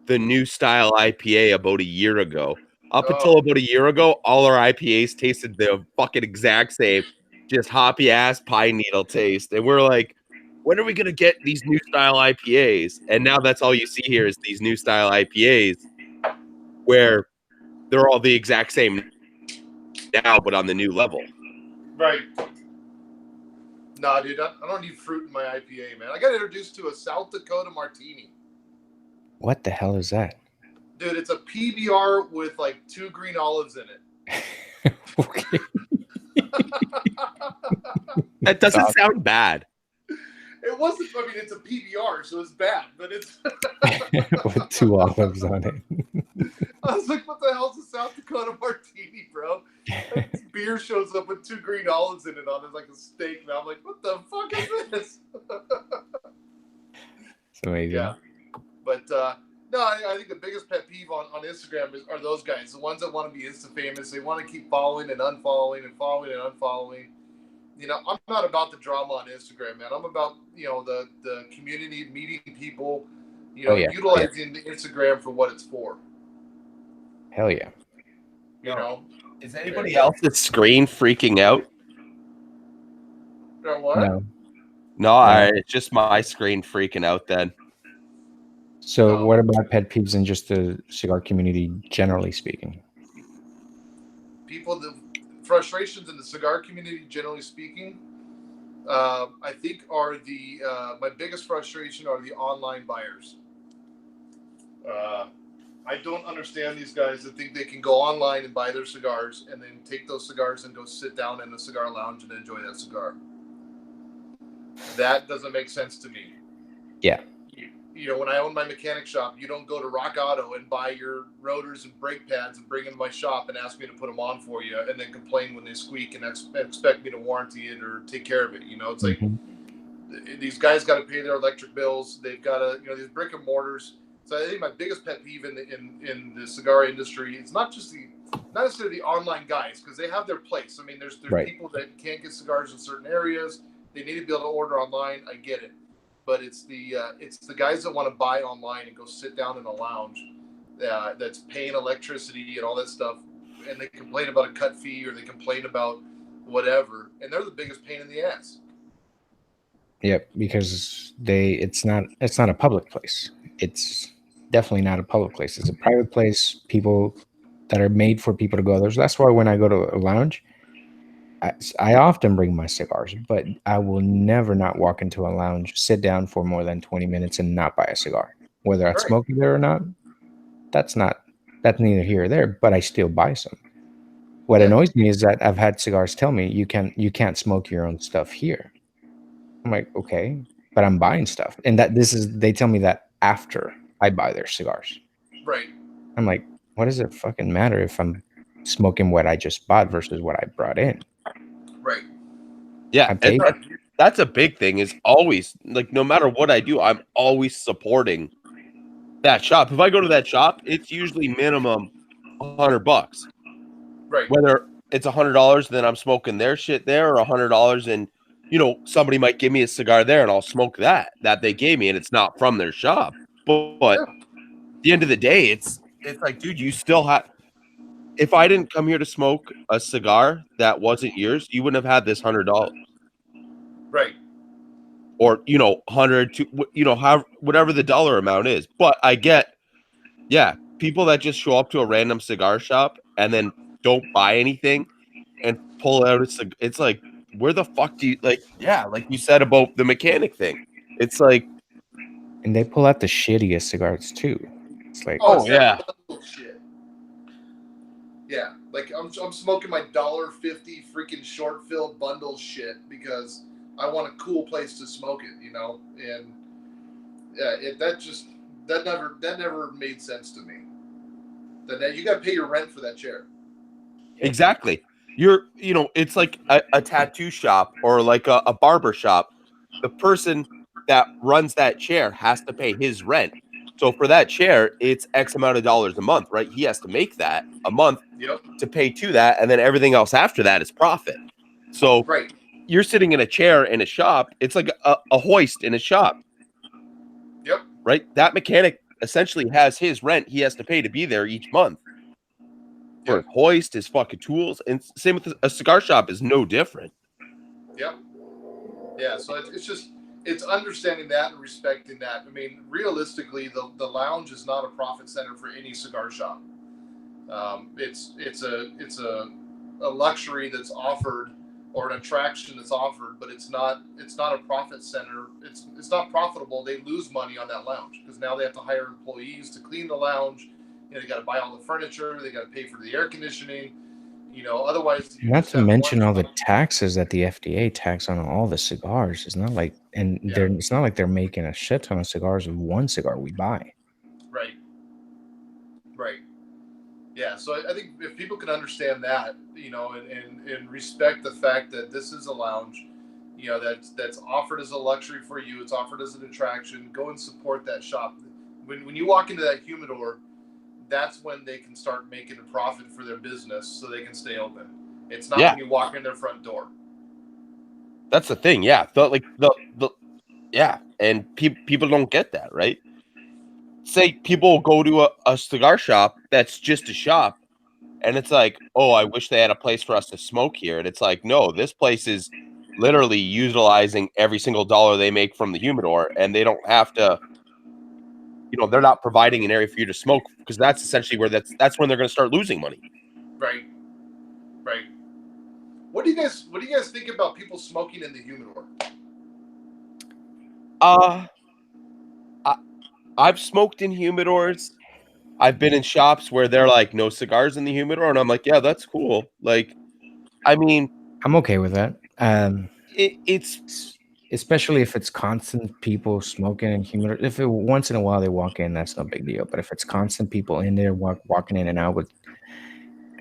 the new style IPA about a year ago. Up until about a year ago, all our IPAs tasted the fucking exact same, just hoppy ass pine needle taste. And we're like, when are we gonna get these new style IPAs? And now that's all you see here is these new style IPAs where they're all the exact same now, but on the new level. Right. Nah, dude, I don't need fruit in my IPA, man. I got introduced to a South Dakota martini. What the hell is that? Dude, it's a PBR with like 2 green olives in it. Okay. That doesn't sound bad. It wasn't, I mean, it's a PBR, so it's bad, but it's... With 2 olives on it. I was like, what the hell's a South Dakota martini, bro? This beer shows up with 2 green olives in it on it like a steak, and I'm like, what the fuck is this? It's amazing. Yeah. But, no, I think the biggest pet peeve on Instagram are those guys, the ones that want to be Insta-famous. They want to keep following and unfollowing and following and unfollowing. You know, I'm not about the drama on Instagram, man. I'm about, you know, the community, meeting people, you know, utilizing the Instagram for what it's for. Hell yeah. You know? Is anybody else's screen freaking out? You know what? No, it's just my screen freaking out then. So what about pet peeves in just the cigar community, generally speaking? The frustrations in the cigar community, generally speaking, I think are my biggest frustration are the online buyers. I don't understand these guys that think they can go online and buy their cigars and then take those cigars and go sit down in a cigar lounge and enjoy that cigar. That doesn't make sense to me. Yeah. You know, when I own my mechanic shop, you don't go to Rock Auto and buy your rotors and brake pads and bring them to my shop and ask me to put them on for you and then complain when they squeak and expect me to warranty it or take care of it. You know, it's like these guys got to pay their electric bills. They've got to, you know, these brick and mortars. So I think my biggest pet peeve in the cigar industry, it's not necessarily the online guys, because they have their place. I mean, there's people that can't get cigars in certain areas. They need to be able to order online. I get it. But it's the guys that want to buy online and go sit down in a lounge that's paying electricity and all that stuff, and they complain about a cut fee or they complain about whatever, and they're the biggest pain in the ass. Yep, because it's not a public place. It's definitely not a public place. It's a private place. People that are made for people to go there. That's why when I go to a lounge, I often bring my cigars, but I will never not walk into a lounge, sit down for more than 20 minutes and not buy a cigar. Whether I smoke it there or not, that's neither here or there, but I still buy some. What annoys me is that I've had cigars tell me you can't smoke your own stuff here. I'm like, okay, but I'm buying stuff. And they tell me that after I buy their cigars. Right. I'm like, what does it fucking matter if I'm smoking what I just bought versus what I brought in. Right. Yeah, I pay. that's a big thing. Is always like no matter what I do, I'm always supporting that shop. If I go to that shop, it's usually minimum $100. Right. Whether it's $100, then I'm smoking their shit there, or $100, and somebody might give me a cigar there, and I'll smoke that they gave me, and it's not from their shop. But Yeah. at the end of the day, it's like, dude, you still have. If I didn't come here to smoke a cigar that wasn't yours, you wouldn't have had this $100. Right. Or 100 to how whatever the dollar amount is. But I get, yeah, people that just show up to a random cigar shop and then don't buy anything and pull out it's like, where the fuck do you like you said about the mechanic thing, it's like, And they pull out the shittiest cigars too. It's like, Oh, it's yeah. that bundle shit. Yeah, like I'm smoking my $1.50 freaking short filled bundle shit because I want a cool place to smoke it, and yeah, that never made sense to me. That you got to pay your rent for that chair. exactly. It's like a tattoo shop or like a barber shop. The person that runs that chair has to pay his rent. So for that chair, it's X amount of dollars a month, right? He has to make that a month Yep. to pay to that, and then everything else after that is profit. So Right. you're sitting in a chair in a shop. It's like a hoist in a shop. Yep. Right? That mechanic essentially has his rent he has to pay to be there each month. For his hoist, his fucking tools, and same with a cigar shop is no different. Yep. Yeah, so it's understanding that and respecting that. I mean, realistically, the lounge is not a profit center for any cigar shop. It's a luxury that's offered or an attraction that's offered, but it's not a profit center. It's not profitable. They lose money on that lounge because now they have to hire employees to clean the lounge. They got to buy all the furniture. They got to pay for the air conditioning. Otherwise, not to mention all the taxes that the FDA tax on all the cigars. It's not like, it's not like they're making a shit ton of cigars with one cigar we buy. Right. Right. Yeah. So I think if people can understand that, and respect the fact that this is a lounge, that's offered as a luxury for you. It's offered as an attraction. Go and support that shop. When you walk into that humidor, that's when they can start making a profit for their business so they can stay open. It's not when you walk in their front door. That's the thing. Yeah. And people don't get that, right? Say people go to a cigar shop that's just a shop, and it's like, oh, I wish they had a place for us to smoke here. And it's like, no, this place is literally utilizing every single dollar they make from the humidor, and they don't have to, they're not providing an area for you to smoke, because that's essentially where that's when they're going to start losing money. Right. Right. What do you guys think about people smoking in the humidor? I've smoked in humidors. I've been in shops where they're like, no cigars in the humidor, and I'm like, yeah, that's cool. Like, I mean, I'm okay with that. It's especially if it's constant people smoking in humidor. If once in a while they walk in, that's no big deal. But if it's constant people in there walking in and out,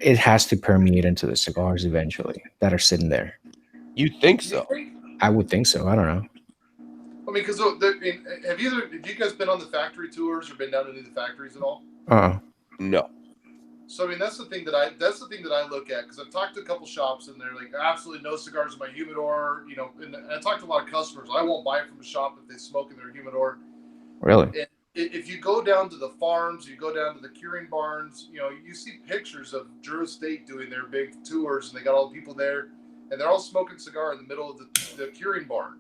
it has to permeate into the cigars eventually that are sitting there. You think so? I would think so. I don't know. I mean, because have you guys been on the factory tours or been down to the factories at all? No. So I mean, that's the thing that I look at, because I've talked to a couple shops and they're like, absolutely no cigars in my humidor. And I talked to a lot of customers. I won't buy from a shop if they smoke in their humidor. Really? And if you go down to the farms, you go down to the curing barns, you see pictures of Drew Estate doing their big tours, and they got all the people there, and they're all smoking cigar in the middle of the curing barn.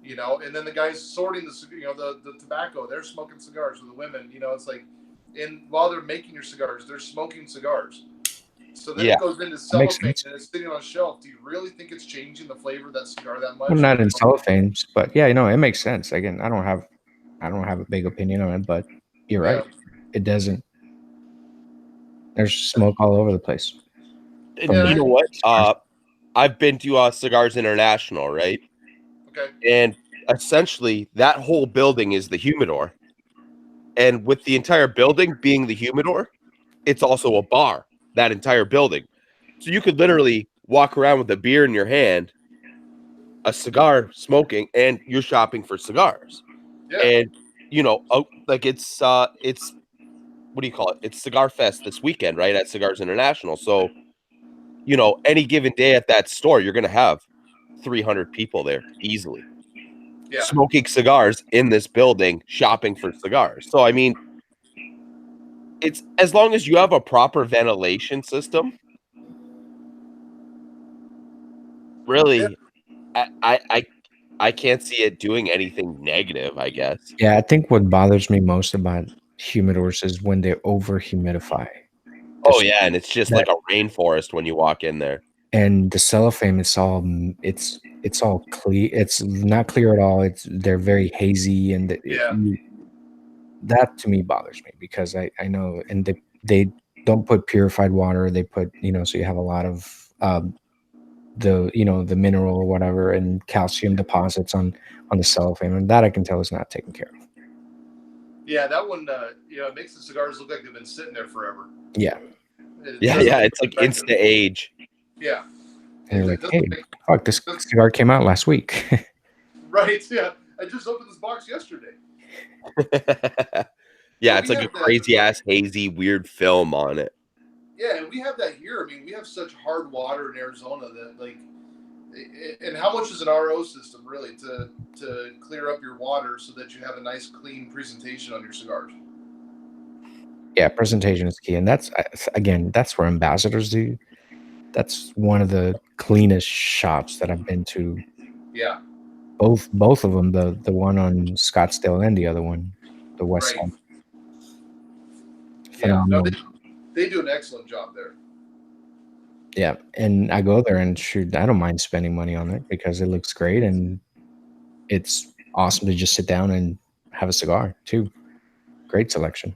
And then the guys sorting the tobacco, they're smoking cigars with the women. It's like, and while they're making your cigars, they're smoking cigars. So then it goes into cellophane and it's sitting on a shelf. Do you really think it's changing the flavor of that cigar that much? Well, not in cellophanes, but yeah, it makes sense. Again, I don't have a big opinion on it, but you're right. It doesn't. There's smoke all over the place. And you know what? I've been to Cigars International, right? Okay. And essentially, that whole building is the humidor. And with the entire building being the humidor, it's also a bar. that entire building. So you could literally walk around with a beer in your hand, a cigar smoking, and you're shopping for cigars. Yeah. And like it's what do you call it? It's Cigar Fest this weekend, right? At Cigars International. So, any given day at that store, you're gonna have 300 people there easily. Yeah. Smoking cigars in this building, shopping for cigars. So I mean, it's as long as you have a proper ventilation system, really, I can't see it doing anything negative, I guess. Yeah, I think what bothers me most about humidors is when they over humidify. Oh yeah, and it's just that- like a rainforest when you walk in there. And the cellophane, it's all clear. It's not clear at all. They're very hazy, and Yeah. that to me bothers me because I know, and they don't put purified water. They put so you have a lot of the mineral or whatever and calcium deposits on the cellophane, and that I can tell is not taken care of. Yeah, that one, it makes the cigars look like they've been sitting there forever. Yeah. Yeah, it's like instant age. Yeah. And you're like, hey, fuck, this cigar came out last week. Right, yeah. I just opened this box yesterday. Yeah, it's like a crazy ass hazy weird film on it. Yeah, and we have that here. I mean, we have such hard water in Arizona that and how much is an RO system really to clear up your water so that you have a nice clean presentation on your cigars? Yeah, presentation is key, and that's where Ambassadors do. That's one of the cleanest shops that I've been to. Yeah, both of them, the one on Scottsdale and the other one, the West Side. Yeah, no, they do an excellent job there. Yeah, and I go there and shoot, I don't mind spending money on it because it looks great and it's awesome to just sit down and have a cigar too. Great selection.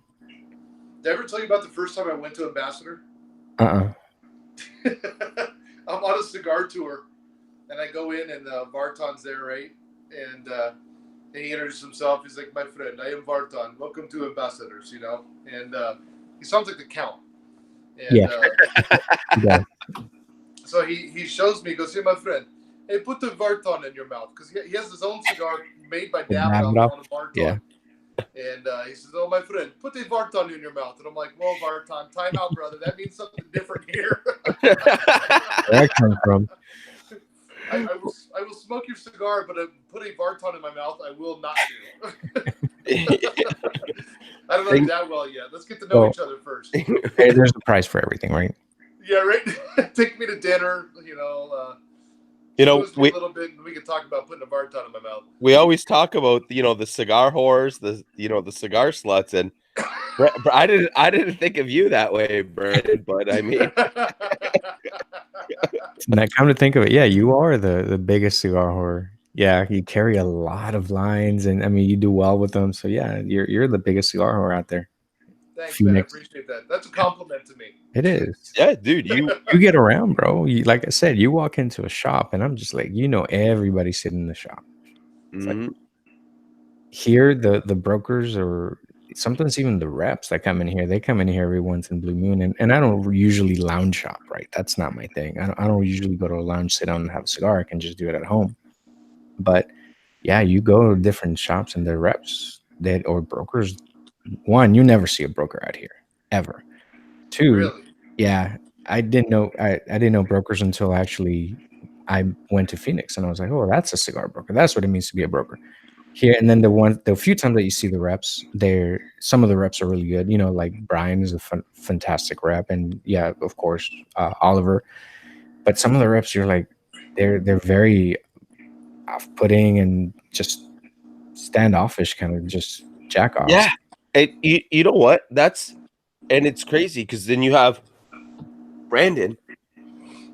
Did I ever tell you about the first time I went to Ambassador? I'm on a cigar tour, and I go in, and Vartan's there, right? And he introduces himself. He's like, "My friend, I am Vartan. Welcome to Ambassadors," And he sounds like the Count. And, yeah. So he shows me, he goes, "Hey, my friend, hey, put the Vartan in your mouth," because he has his own cigar made by Davidoff on a Vartan. Yeah. And he says, "Oh, my friend, put the Vartan in your mouth." And I'm like, "Well, Vartan, time out, brother. That means something different here." Where I come from. I will smoke your cigar, but put a Vartan in my mouth, I will not do. I don't know you that well yet. Let's get to know each other first. Hey, there's a price for everything, right? Yeah, right. Take me to dinner, we a little bit, and we can talk about putting a Vartan in my mouth. We always talk about the cigar whores, the cigar sluts, and I didn't think of you that way, Brandon. But I mean, now come to think of it, yeah, you are the biggest cigar whore. Yeah, you carry a lot of lines, and I mean, you do well with them. So yeah, you're the biggest cigar whore out there. Thanks, man. I appreciate that. That's a compliment to me. It is. Yeah, dude, you get around, bro. Like I said, you walk into a shop, and I'm just like, everybody sitting in the shop. It's like, here, the brokers, or sometimes even the reps that come in here, they come in here every once in blue moon, and I don't usually lounge shop, right? That's not my thing. I don't usually go to a lounge, sit down, and have a cigar. I can just do it at home. But yeah, you go to different shops, and their reps or brokers. One, you never see a broker out here ever. Two, really? Yeah, I didn't know I didn't know brokers until actually I went to Phoenix, and I was like, oh, that's a cigar broker. That's what it means to be a broker here. And then the few times that you see the reps, some of the reps are really good. Like Brian is a fantastic rep, and yeah, of course, Oliver. But some of the reps, you're like, they're very off-putting and just standoffish, kind of just jack off. Yeah. And you know what? And it's crazy because then you have Brandon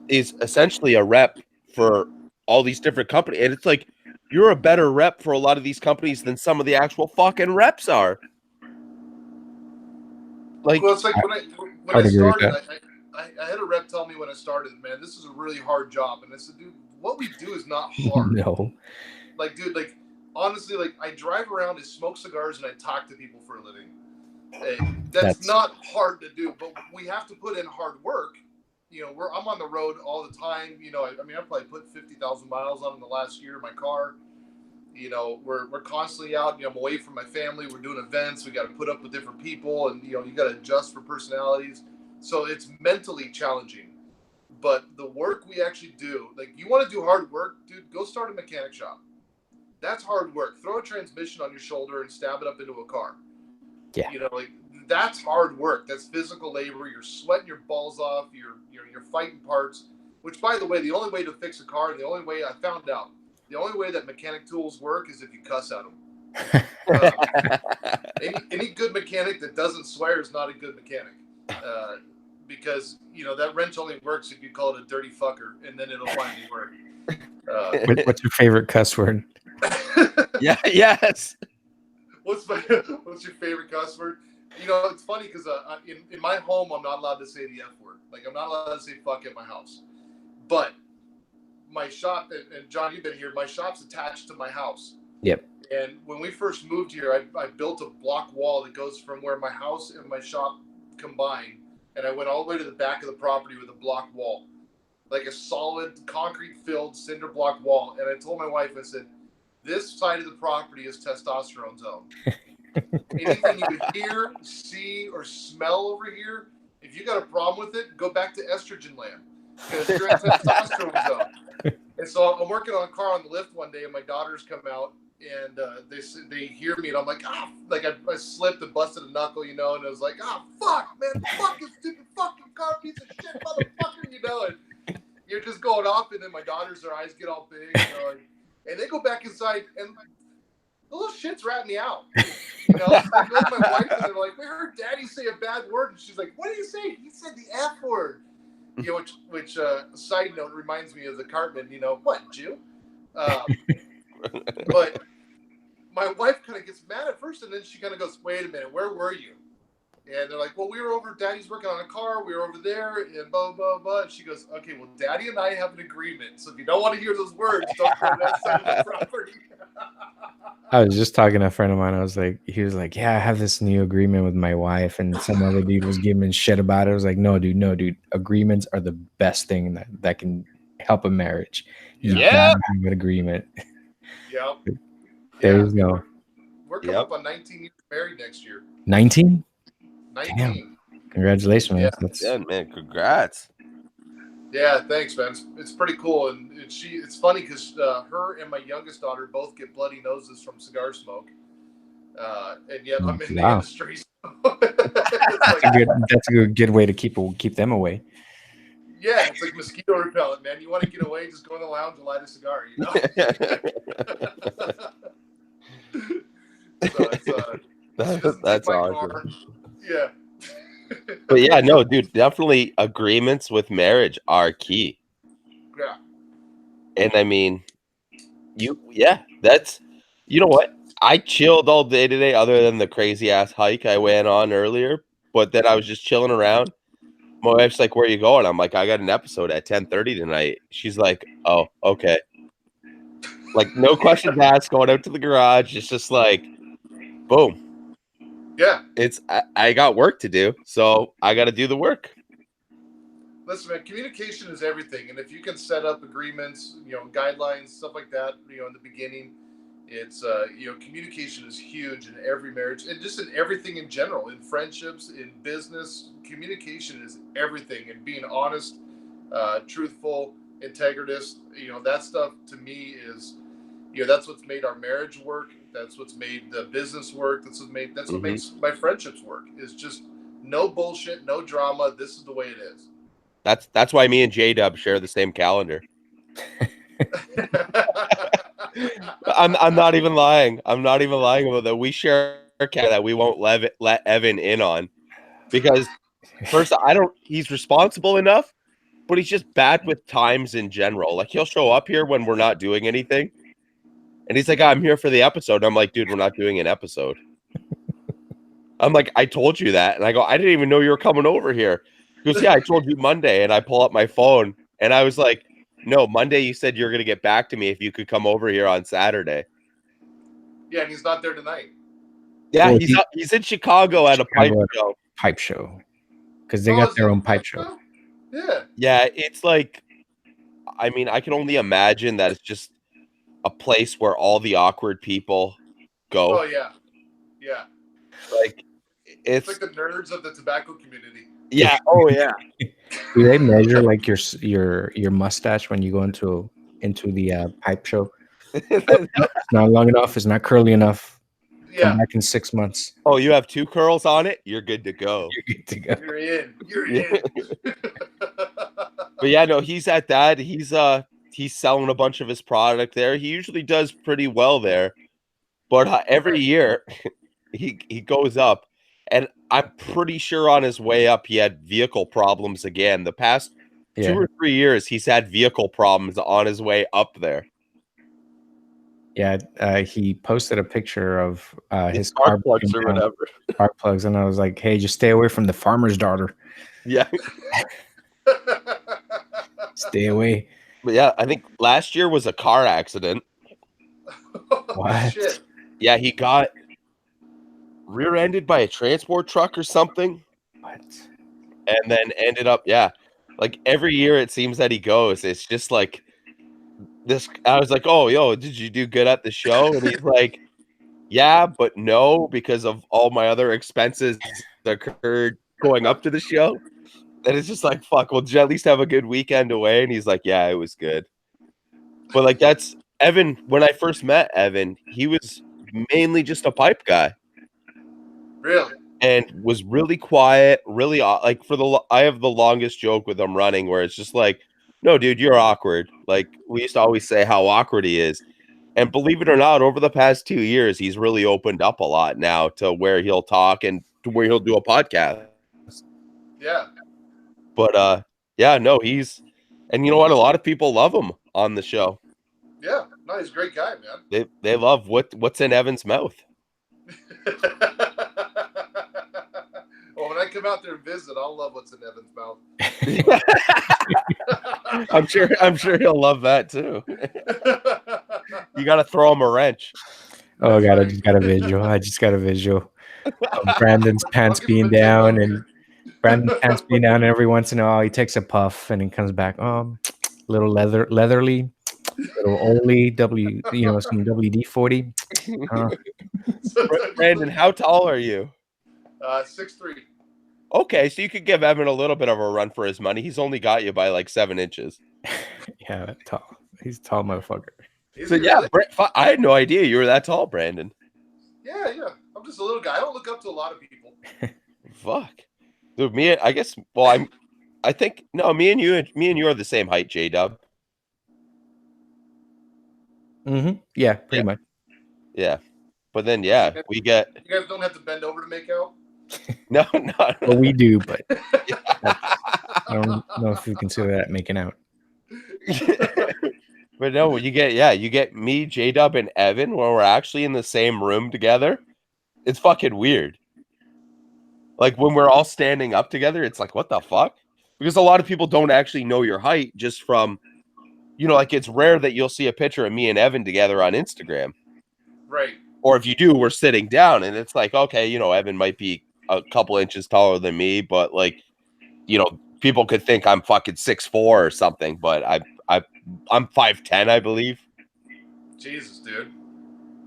is essentially a rep for all these different companies. And it's like, you're a better rep for a lot of these companies than some of the actual fucking reps are. Like, well, it's like when I started, I had a rep tell me when I started, man, this is a really hard job. And I said, dude, what we do is not hard. No. Like, dude, honestly, I drive around and smoke cigars and I talk to people for a living. That's not hard to do, but we have to put in hard work. I'm on the road all the time. I probably put 50,000 miles on in the last year in my car. We're constantly out. I'm away from my family. We're doing events. We got to put up with different people, and you got to adjust for personalities. So it's mentally challenging. But the work we actually do, like, you want to do hard work, dude, go start a mechanic shop. That's hard work. Throw a transmission on your shoulder and stab it up into a car. Yeah. That's hard work. That's physical labor. You're sweating your balls off. You're fighting parts. Which, by the way, the only way to fix a car, and the only way I found out, the only way that mechanic tools work is if you cuss at them. Any good mechanic that doesn't swear is not a good mechanic. Because that wrench only works if you call it a dirty fucker, and then it'll finally work. What's your favorite cuss word? Yeah. Yes. What's your favorite cuss word? It's funny because in my home I'm not allowed to say the F word. Like, I'm not allowed to say fuck at my house. But my shop, and John, you've been here. My shop's attached to my house. Yep. And when we first moved here, I built a block wall that goes from where my house and my shop combine. And I went all the way to the back of the property with a block wall, like a solid concrete-filled cinder block wall. And I told my wife, I said, this side of the property is testosterone zone. Anything you hear, see, or smell over here, if you got a problem with it, go back to estrogen land, because you're in testosterone zone. And so I'm working on a car on the lift one day, and my daughters come out, and they hear me, and I'm like, I slipped and busted a knuckle, and I was like, fuck, man, fuck this stupid fucking car, piece of shit, motherfucker, and you're just going off, and then my daughters, their eyes get all big, and they go back inside, and the little shits rat me out. So I go to my wife, and they're like, we heard Daddy say a bad word, and she's like, what did he say? He said the F word. Which side note reminds me of the Cartman, what, Jew? But my wife kind of gets mad at first, and then she kind of goes, wait a minute, where were you? And they're like, well, we were over, Daddy's working on a car, we were over there, and blah, blah, blah. And she goes, okay, well, Daddy and I have an agreement, so if you don't want to hear those words, don't go to that side of the property. I was just talking to a friend of mine. He was like, yeah, I have this new agreement with my wife, and some other dude was giving shit about it. I was like, no, dude. Agreements are the best thing that can help a marriage. You gotta have an agreement. Yep. There you go. We're coming up on 19 years married next year. 19? 19. Damn. Congratulations, man. Yeah, man. Congrats. Yeah, thanks, man. It's pretty cool, and it's funny because her and my youngest daughter both get bloody noses from cigar smoke, and yet I'm in the industry. So that's a good way to keep them away. Yeah, it's like mosquito repellent, man. You want to get away, just go in the lounge and light a cigar. So that's awesome. Yeah. But yeah, no, dude, definitely agreements with marriage are key. Yeah. And I mean, that's, you know what? I chilled all day today, other than the crazy ass hike I went on earlier. But then I was just chilling around. My wife's like, where are you going? I'm like, I got an episode at 10:30 tonight. She's like, oh, okay. Like, no questions asked, going out to the garage. It's just like, boom. Yeah. I got work to do, so I got to do the work. Listen, man, communication is everything. And if you can set up agreements, guidelines, stuff like that, in the beginning, it's, communication is huge in every marriage and just in everything in general, in friendships, in business. Communication is everything, and being honest, truthful, integritous, that stuff to me is, that's what's made our marriage work. That's what's made the business work. That's what makes my friendships work. Is just no bullshit, no drama. This is the way it is. That's why me and JDub share the same calendar. I'm not even lying. I'm not even lying about that. We share a calendar that we won't let Evan in on, because first, he's responsible enough, but he's just bad with times in general. Like, he'll show up here when we're not doing anything, and he's like, I'm here for the episode. And I'm like, dude, we're not doing an episode. I'm like, I told you that. And I go, I didn't even know you were coming over here. He goes, yeah, I told you Monday. And I pull up my phone, and I was like, no, Monday you said you're going to get back to me if you could come over here on Saturday. Yeah, and he's not there tonight. Yeah, Well, he's in Chicago at a pipe Chicago at show. pipe show because they Oh, got is their it own the pipe show. show? Yeah. Yeah, it's like, I mean, I can only imagine that it's just a place where all the awkward people go. Oh yeah. Yeah. Like, It's it's like the nerds of the tobacco community. yeah. Oh yeah. Do they measure like your mustache when you go into the pipe show? It's not long enough. It's not curly enough. Come Yeah. back in 6 months. Oh, you have 2 curls on it. You're good to go. You're good to go. You're in. You're Yeah. in. But yeah, no, he's at that. He's selling a bunch of his product there. He usually does pretty well there. But every year he goes up, and I'm pretty sure on his way up he had vehicle problems again. The past 2 or 3 years he's had vehicle problems on his way up there. Yeah, he posted a picture of his Spark car plugs or breaking down, whatever. spark plugs, and I was like, "Hey, just stay away from the farmer's daughter. Yeah. Stay away." But yeah, I think last year was a car accident. What? Shit. Yeah, he got rear-ended by a transport truck or something, What? and then ended up, yeah, like every year it seems that he goes, it's just like this. I was like, oh, yo, did you do good at the show? And he's like, yeah, but no, because of all my other expenses that occurred going up to the show. And it's just like, fuck, well, did you at least have a good weekend away? And he's like, yeah, it was good. But like, that's Evan. When I first met Evan, he was mainly just a pipe guy. Really? And was really quiet, really like I have the longest joke with him running where it's just like, no, dude, you're awkward. Like we used to always say how awkward he is. And believe it or not, over the past 2 years, he's really opened up a lot now to where he'll talk and to where he'll do a podcast. Yeah. But yeah, no, and you know what? A lot of people love him on the show. Yeah. No, he's a great guy, man. They love what's in Evan's mouth. Well, when I come out there and visit, I'll love what's in Evan's mouth. I'm sure he'll love that too. You got to throw him a wrench. Oh God, I just got a visual. Of Brandon's pants being down, and every once in a while he takes a puff and he comes back. Little leatherly, little Oli some WD-40. Brandon, how tall are you? 6'3". Okay, so you could give Evan a little bit of a run for his money. He's only got you by like 7 inches. Yeah, tall. He's a tall motherfucker. So yeah, I had no idea you were that tall, Brandon. Yeah. I'm just a little guy. I don't look up to a lot of people. Fuck, dude. Me and you are the same height, JDub. Mm-hmm. Yeah, pretty much. Yeah, but then yeah, we get. You guys don't have to bend over to make out. No. Well, we do, but I don't know if we consider that making out. But no, you get me, JDub, and Evan when we're actually in the same room together. It's fucking weird. Like when we're all standing up together, it's like, what the fuck? Because a lot of people don't actually know your height just from, like it's rare that you'll see a picture of me and Evan together on Instagram. Right. Or if you do, we're sitting down and it's like, okay, Evan might be a couple inches taller than me, but like, people could think I'm fucking 6'4" or something, but I'm 5'10", I believe. Jesus, dude.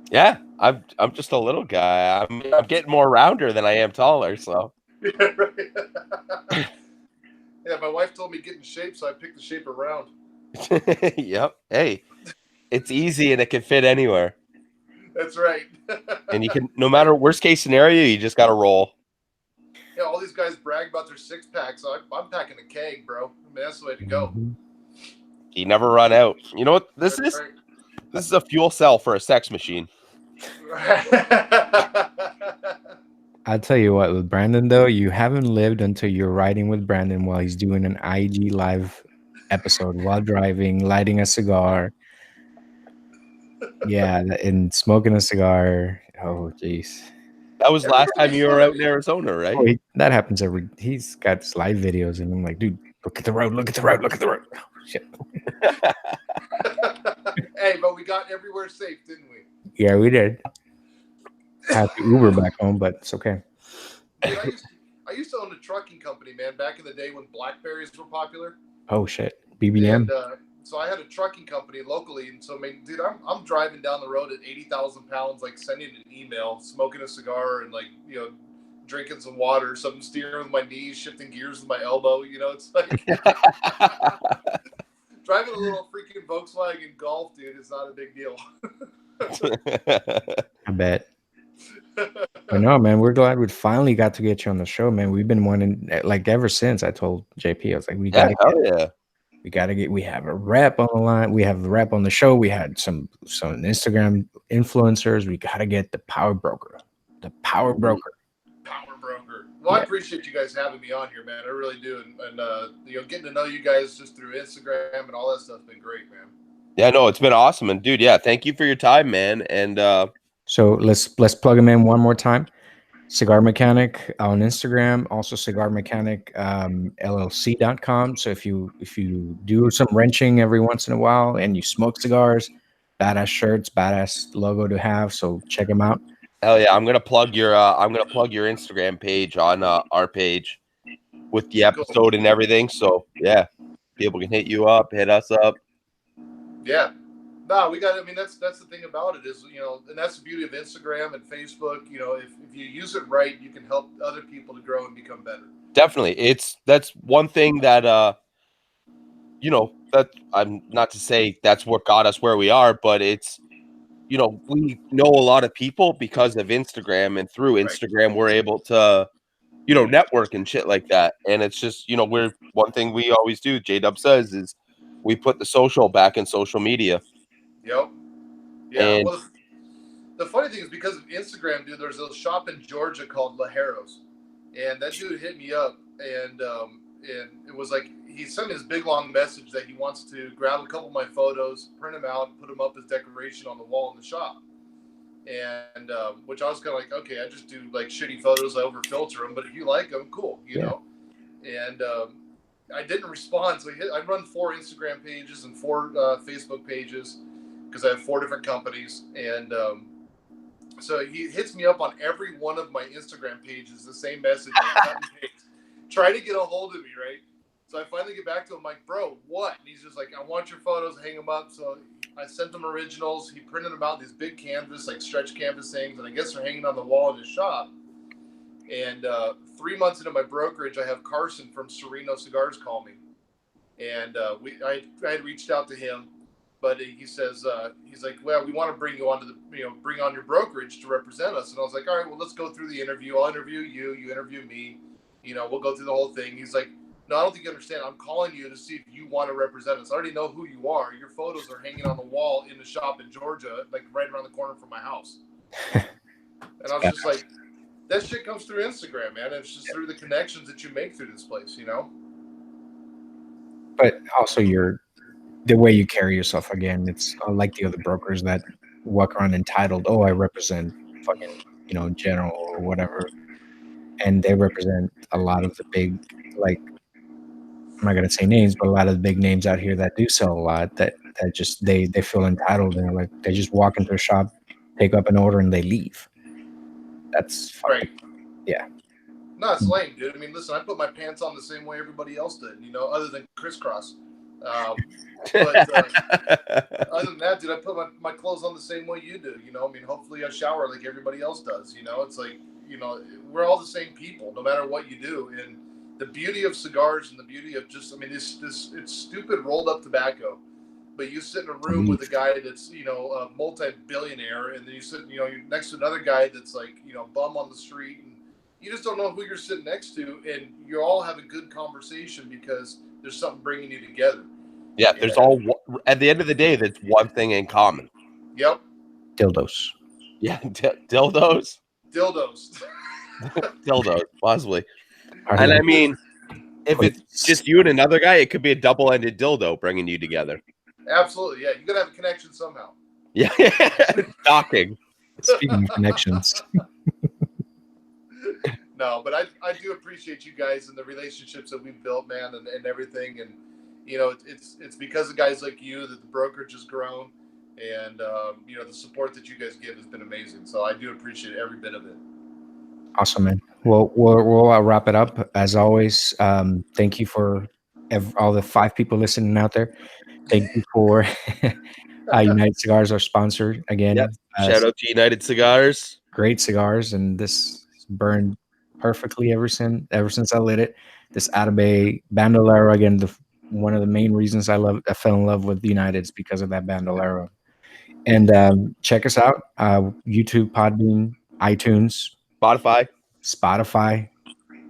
Yeah, I'm just a little guy. I'm getting more rounder than I am taller, so. Yeah, right. Yeah, my wife told me get in shape, so I picked the shape around. Yep. Hey, it's easy and it can fit anywhere. That's right. And you can, no matter worst case scenario, you just got to roll. Yeah, all these guys brag about their 6-packs. So I'm packing a keg, bro. I mean, that's the way to go. You never run out. You know what this is? Right. This is a fuel cell for a sex machine. I'll tell you what, with Brandon though, you haven't lived until you're riding with Brandon while he's doing an IG live episode while driving, lighting a cigar. Yeah, and smoking a cigar. Oh, jeez. That was last time you were out in Arizona, right? Oh, that happens he's got live videos, and I'm like, dude, look at the road. Oh, shit. Hey, but we got everywhere safe, didn't we? Yeah, we did. I have to Uber back home, but it's okay. Dude, I used to own a trucking company, man, back in the day when Blackberries were popular. Oh shit, BBM. And so I had a trucking company locally, and so I mean, dude, I'm driving down the road at 80,000 pounds, like sending an email, smoking a cigar, and like drinking some water, something steering with my knees, shifting gears with my elbow. It's like driving a little freaking Volkswagen Golf, dude, is not a big deal. I bet. I know, man. We're glad we finally got to get you on the show, man. We've been wanting, like, ever since. I told JP, I was like, we have a rep on the line. We have the rep on the show. We had some Instagram influencers. We got to get the power broker. The power broker. Power broker. Well, yeah. I appreciate you guys having me on here, man. I really do. And getting to know you guys just through Instagram and all that stuff's been great, man. Yeah, no, it's been awesome. And dude, yeah, thank you for your time, man. And so let's plug him in one more time. Cigar Mechanic on Instagram, also Cigar Mechanic LLC.com. So if you do some wrenching every once in a while and you smoke cigars, badass shirts, badass logo to have. So check him out. Hell yeah, I'm gonna plug your Instagram page on our page with the episode and everything. So yeah, people can hit you up, hit us up. Yeah. No, we got. I mean, that's the thing about it is, and that's the beauty of Instagram and Facebook. If you use it right, you can help other people to grow and become better. Definitely, that's one thing that that I'm not to say that's what got us where we are, but it's we know a lot of people because of Instagram, and through Instagram we're able to network and shit like that. And it's just we're one thing we always do. JDub says is we put the social back in social media. Yep. Yeah. And well, the funny thing is because of Instagram, dude, there's a shop in Georgia called Lajeros, and that dude hit me up, and it was like he sent me this big long message that he wants to grab a couple of my photos, print them out, and put them up as decoration on the wall in the shop. And which I was kind of like, okay, I just do like shitty photos, I over filter them, but if you like them, cool, you know. And I didn't respond, so I run 4 Instagram pages and 4 Facebook pages because I have 4 different companies, and so he hits me up on every one of my Instagram pages, the same message, trying to get a hold of me, right? So I finally get back to him, like, bro, what? And he's just like, I want your photos, hang them up. So I sent him originals. He printed them out in these big canvas, like stretch canvas things, and I guess they're hanging on the wall in his shop. And 3 months into my brokerage, I have Carson from Sereno Cigars call me, and I had reached out to him, but he says he's like, well, we want to bring you on to bring on your brokerage to represent us. And I was like, all right, well, let's go through the interview. I'll interview you, you interview me. We'll go through the whole thing. He's like, no, I don't think you understand. I'm calling you to see if you want to represent us. I already know who you are. Your photos are hanging on the wall in the shop in Georgia, like right around the corner from my house. And I was just like, that shit comes through Instagram, man. It's just through the connections that you make through this place, But also the way you carry yourself, again, it's unlike the other brokers that walk around entitled, oh, I represent fucking, General or whatever. And they represent a lot of the big, like, I'm not going to say names, but a lot of the big names out here that do sell a lot that just, they feel entitled. And like, they just walk into a shop, pick up an order, and they leave. That's fucking, right. Yeah. No, it's lame, dude. I mean, listen, I put my pants on the same way everybody else did, other than crisscross. But other than that, dude, I put my clothes on the same way you do. I mean, hopefully I shower like everybody else does. It's like, we're all the same people, no matter what you do. And the beauty of cigars and the beauty of just, I mean, this it's stupid rolled up tobacco, but you sit in a room with a guy that's, a multi-billionaire, and then you sit, you're next to another guy that's like, bum on the street, and you just don't know who you're sitting next to, and you all have a good conversation because there's something bringing you together. Yeah, there's at the end of the day, there's one thing in common. Yep. Dildos. Yeah, dildos. Dildos. Dildos, possibly. And I mean, if it's just you and another guy, it could be a double-ended dildo bringing you together. Absolutely, yeah. You gotta have a connection somehow. Yeah, docking. Speaking of connections. No, but I do appreciate you guys and the relationships that we've built, man, and everything. And it's because of guys like you that the brokerage has grown. and the support that you guys give has been amazing. So I do appreciate every bit of it. Awesome, man. Well, we'll wrap it up. As always, thank you for all the 5 people listening out there. Thank you for United Cigars, our sponsor again. Yep. Shout out to United Cigars. Great cigars, and this burned perfectly ever since I lit it. This Atabey Bandolero, again, one of the main reasons I fell in love with the United is because of that Bandolero. And check us out, YouTube, Podbean, iTunes, Spotify.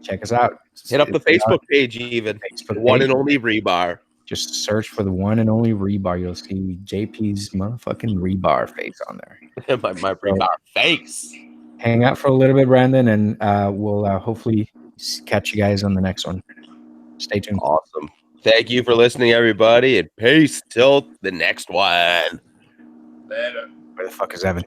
Check us out. Hit up the Facebook page, even. The one and only Rebar. Just search for the one and only Rebar. You'll see JP's motherfucking Rebar face on there. my Rebar face. Hang out for a little bit, Brandon, and we'll hopefully catch you guys on the next one. Stay tuned. Awesome. Thank you for listening, everybody, and peace till the next one. Later. Where the fuck is Evan?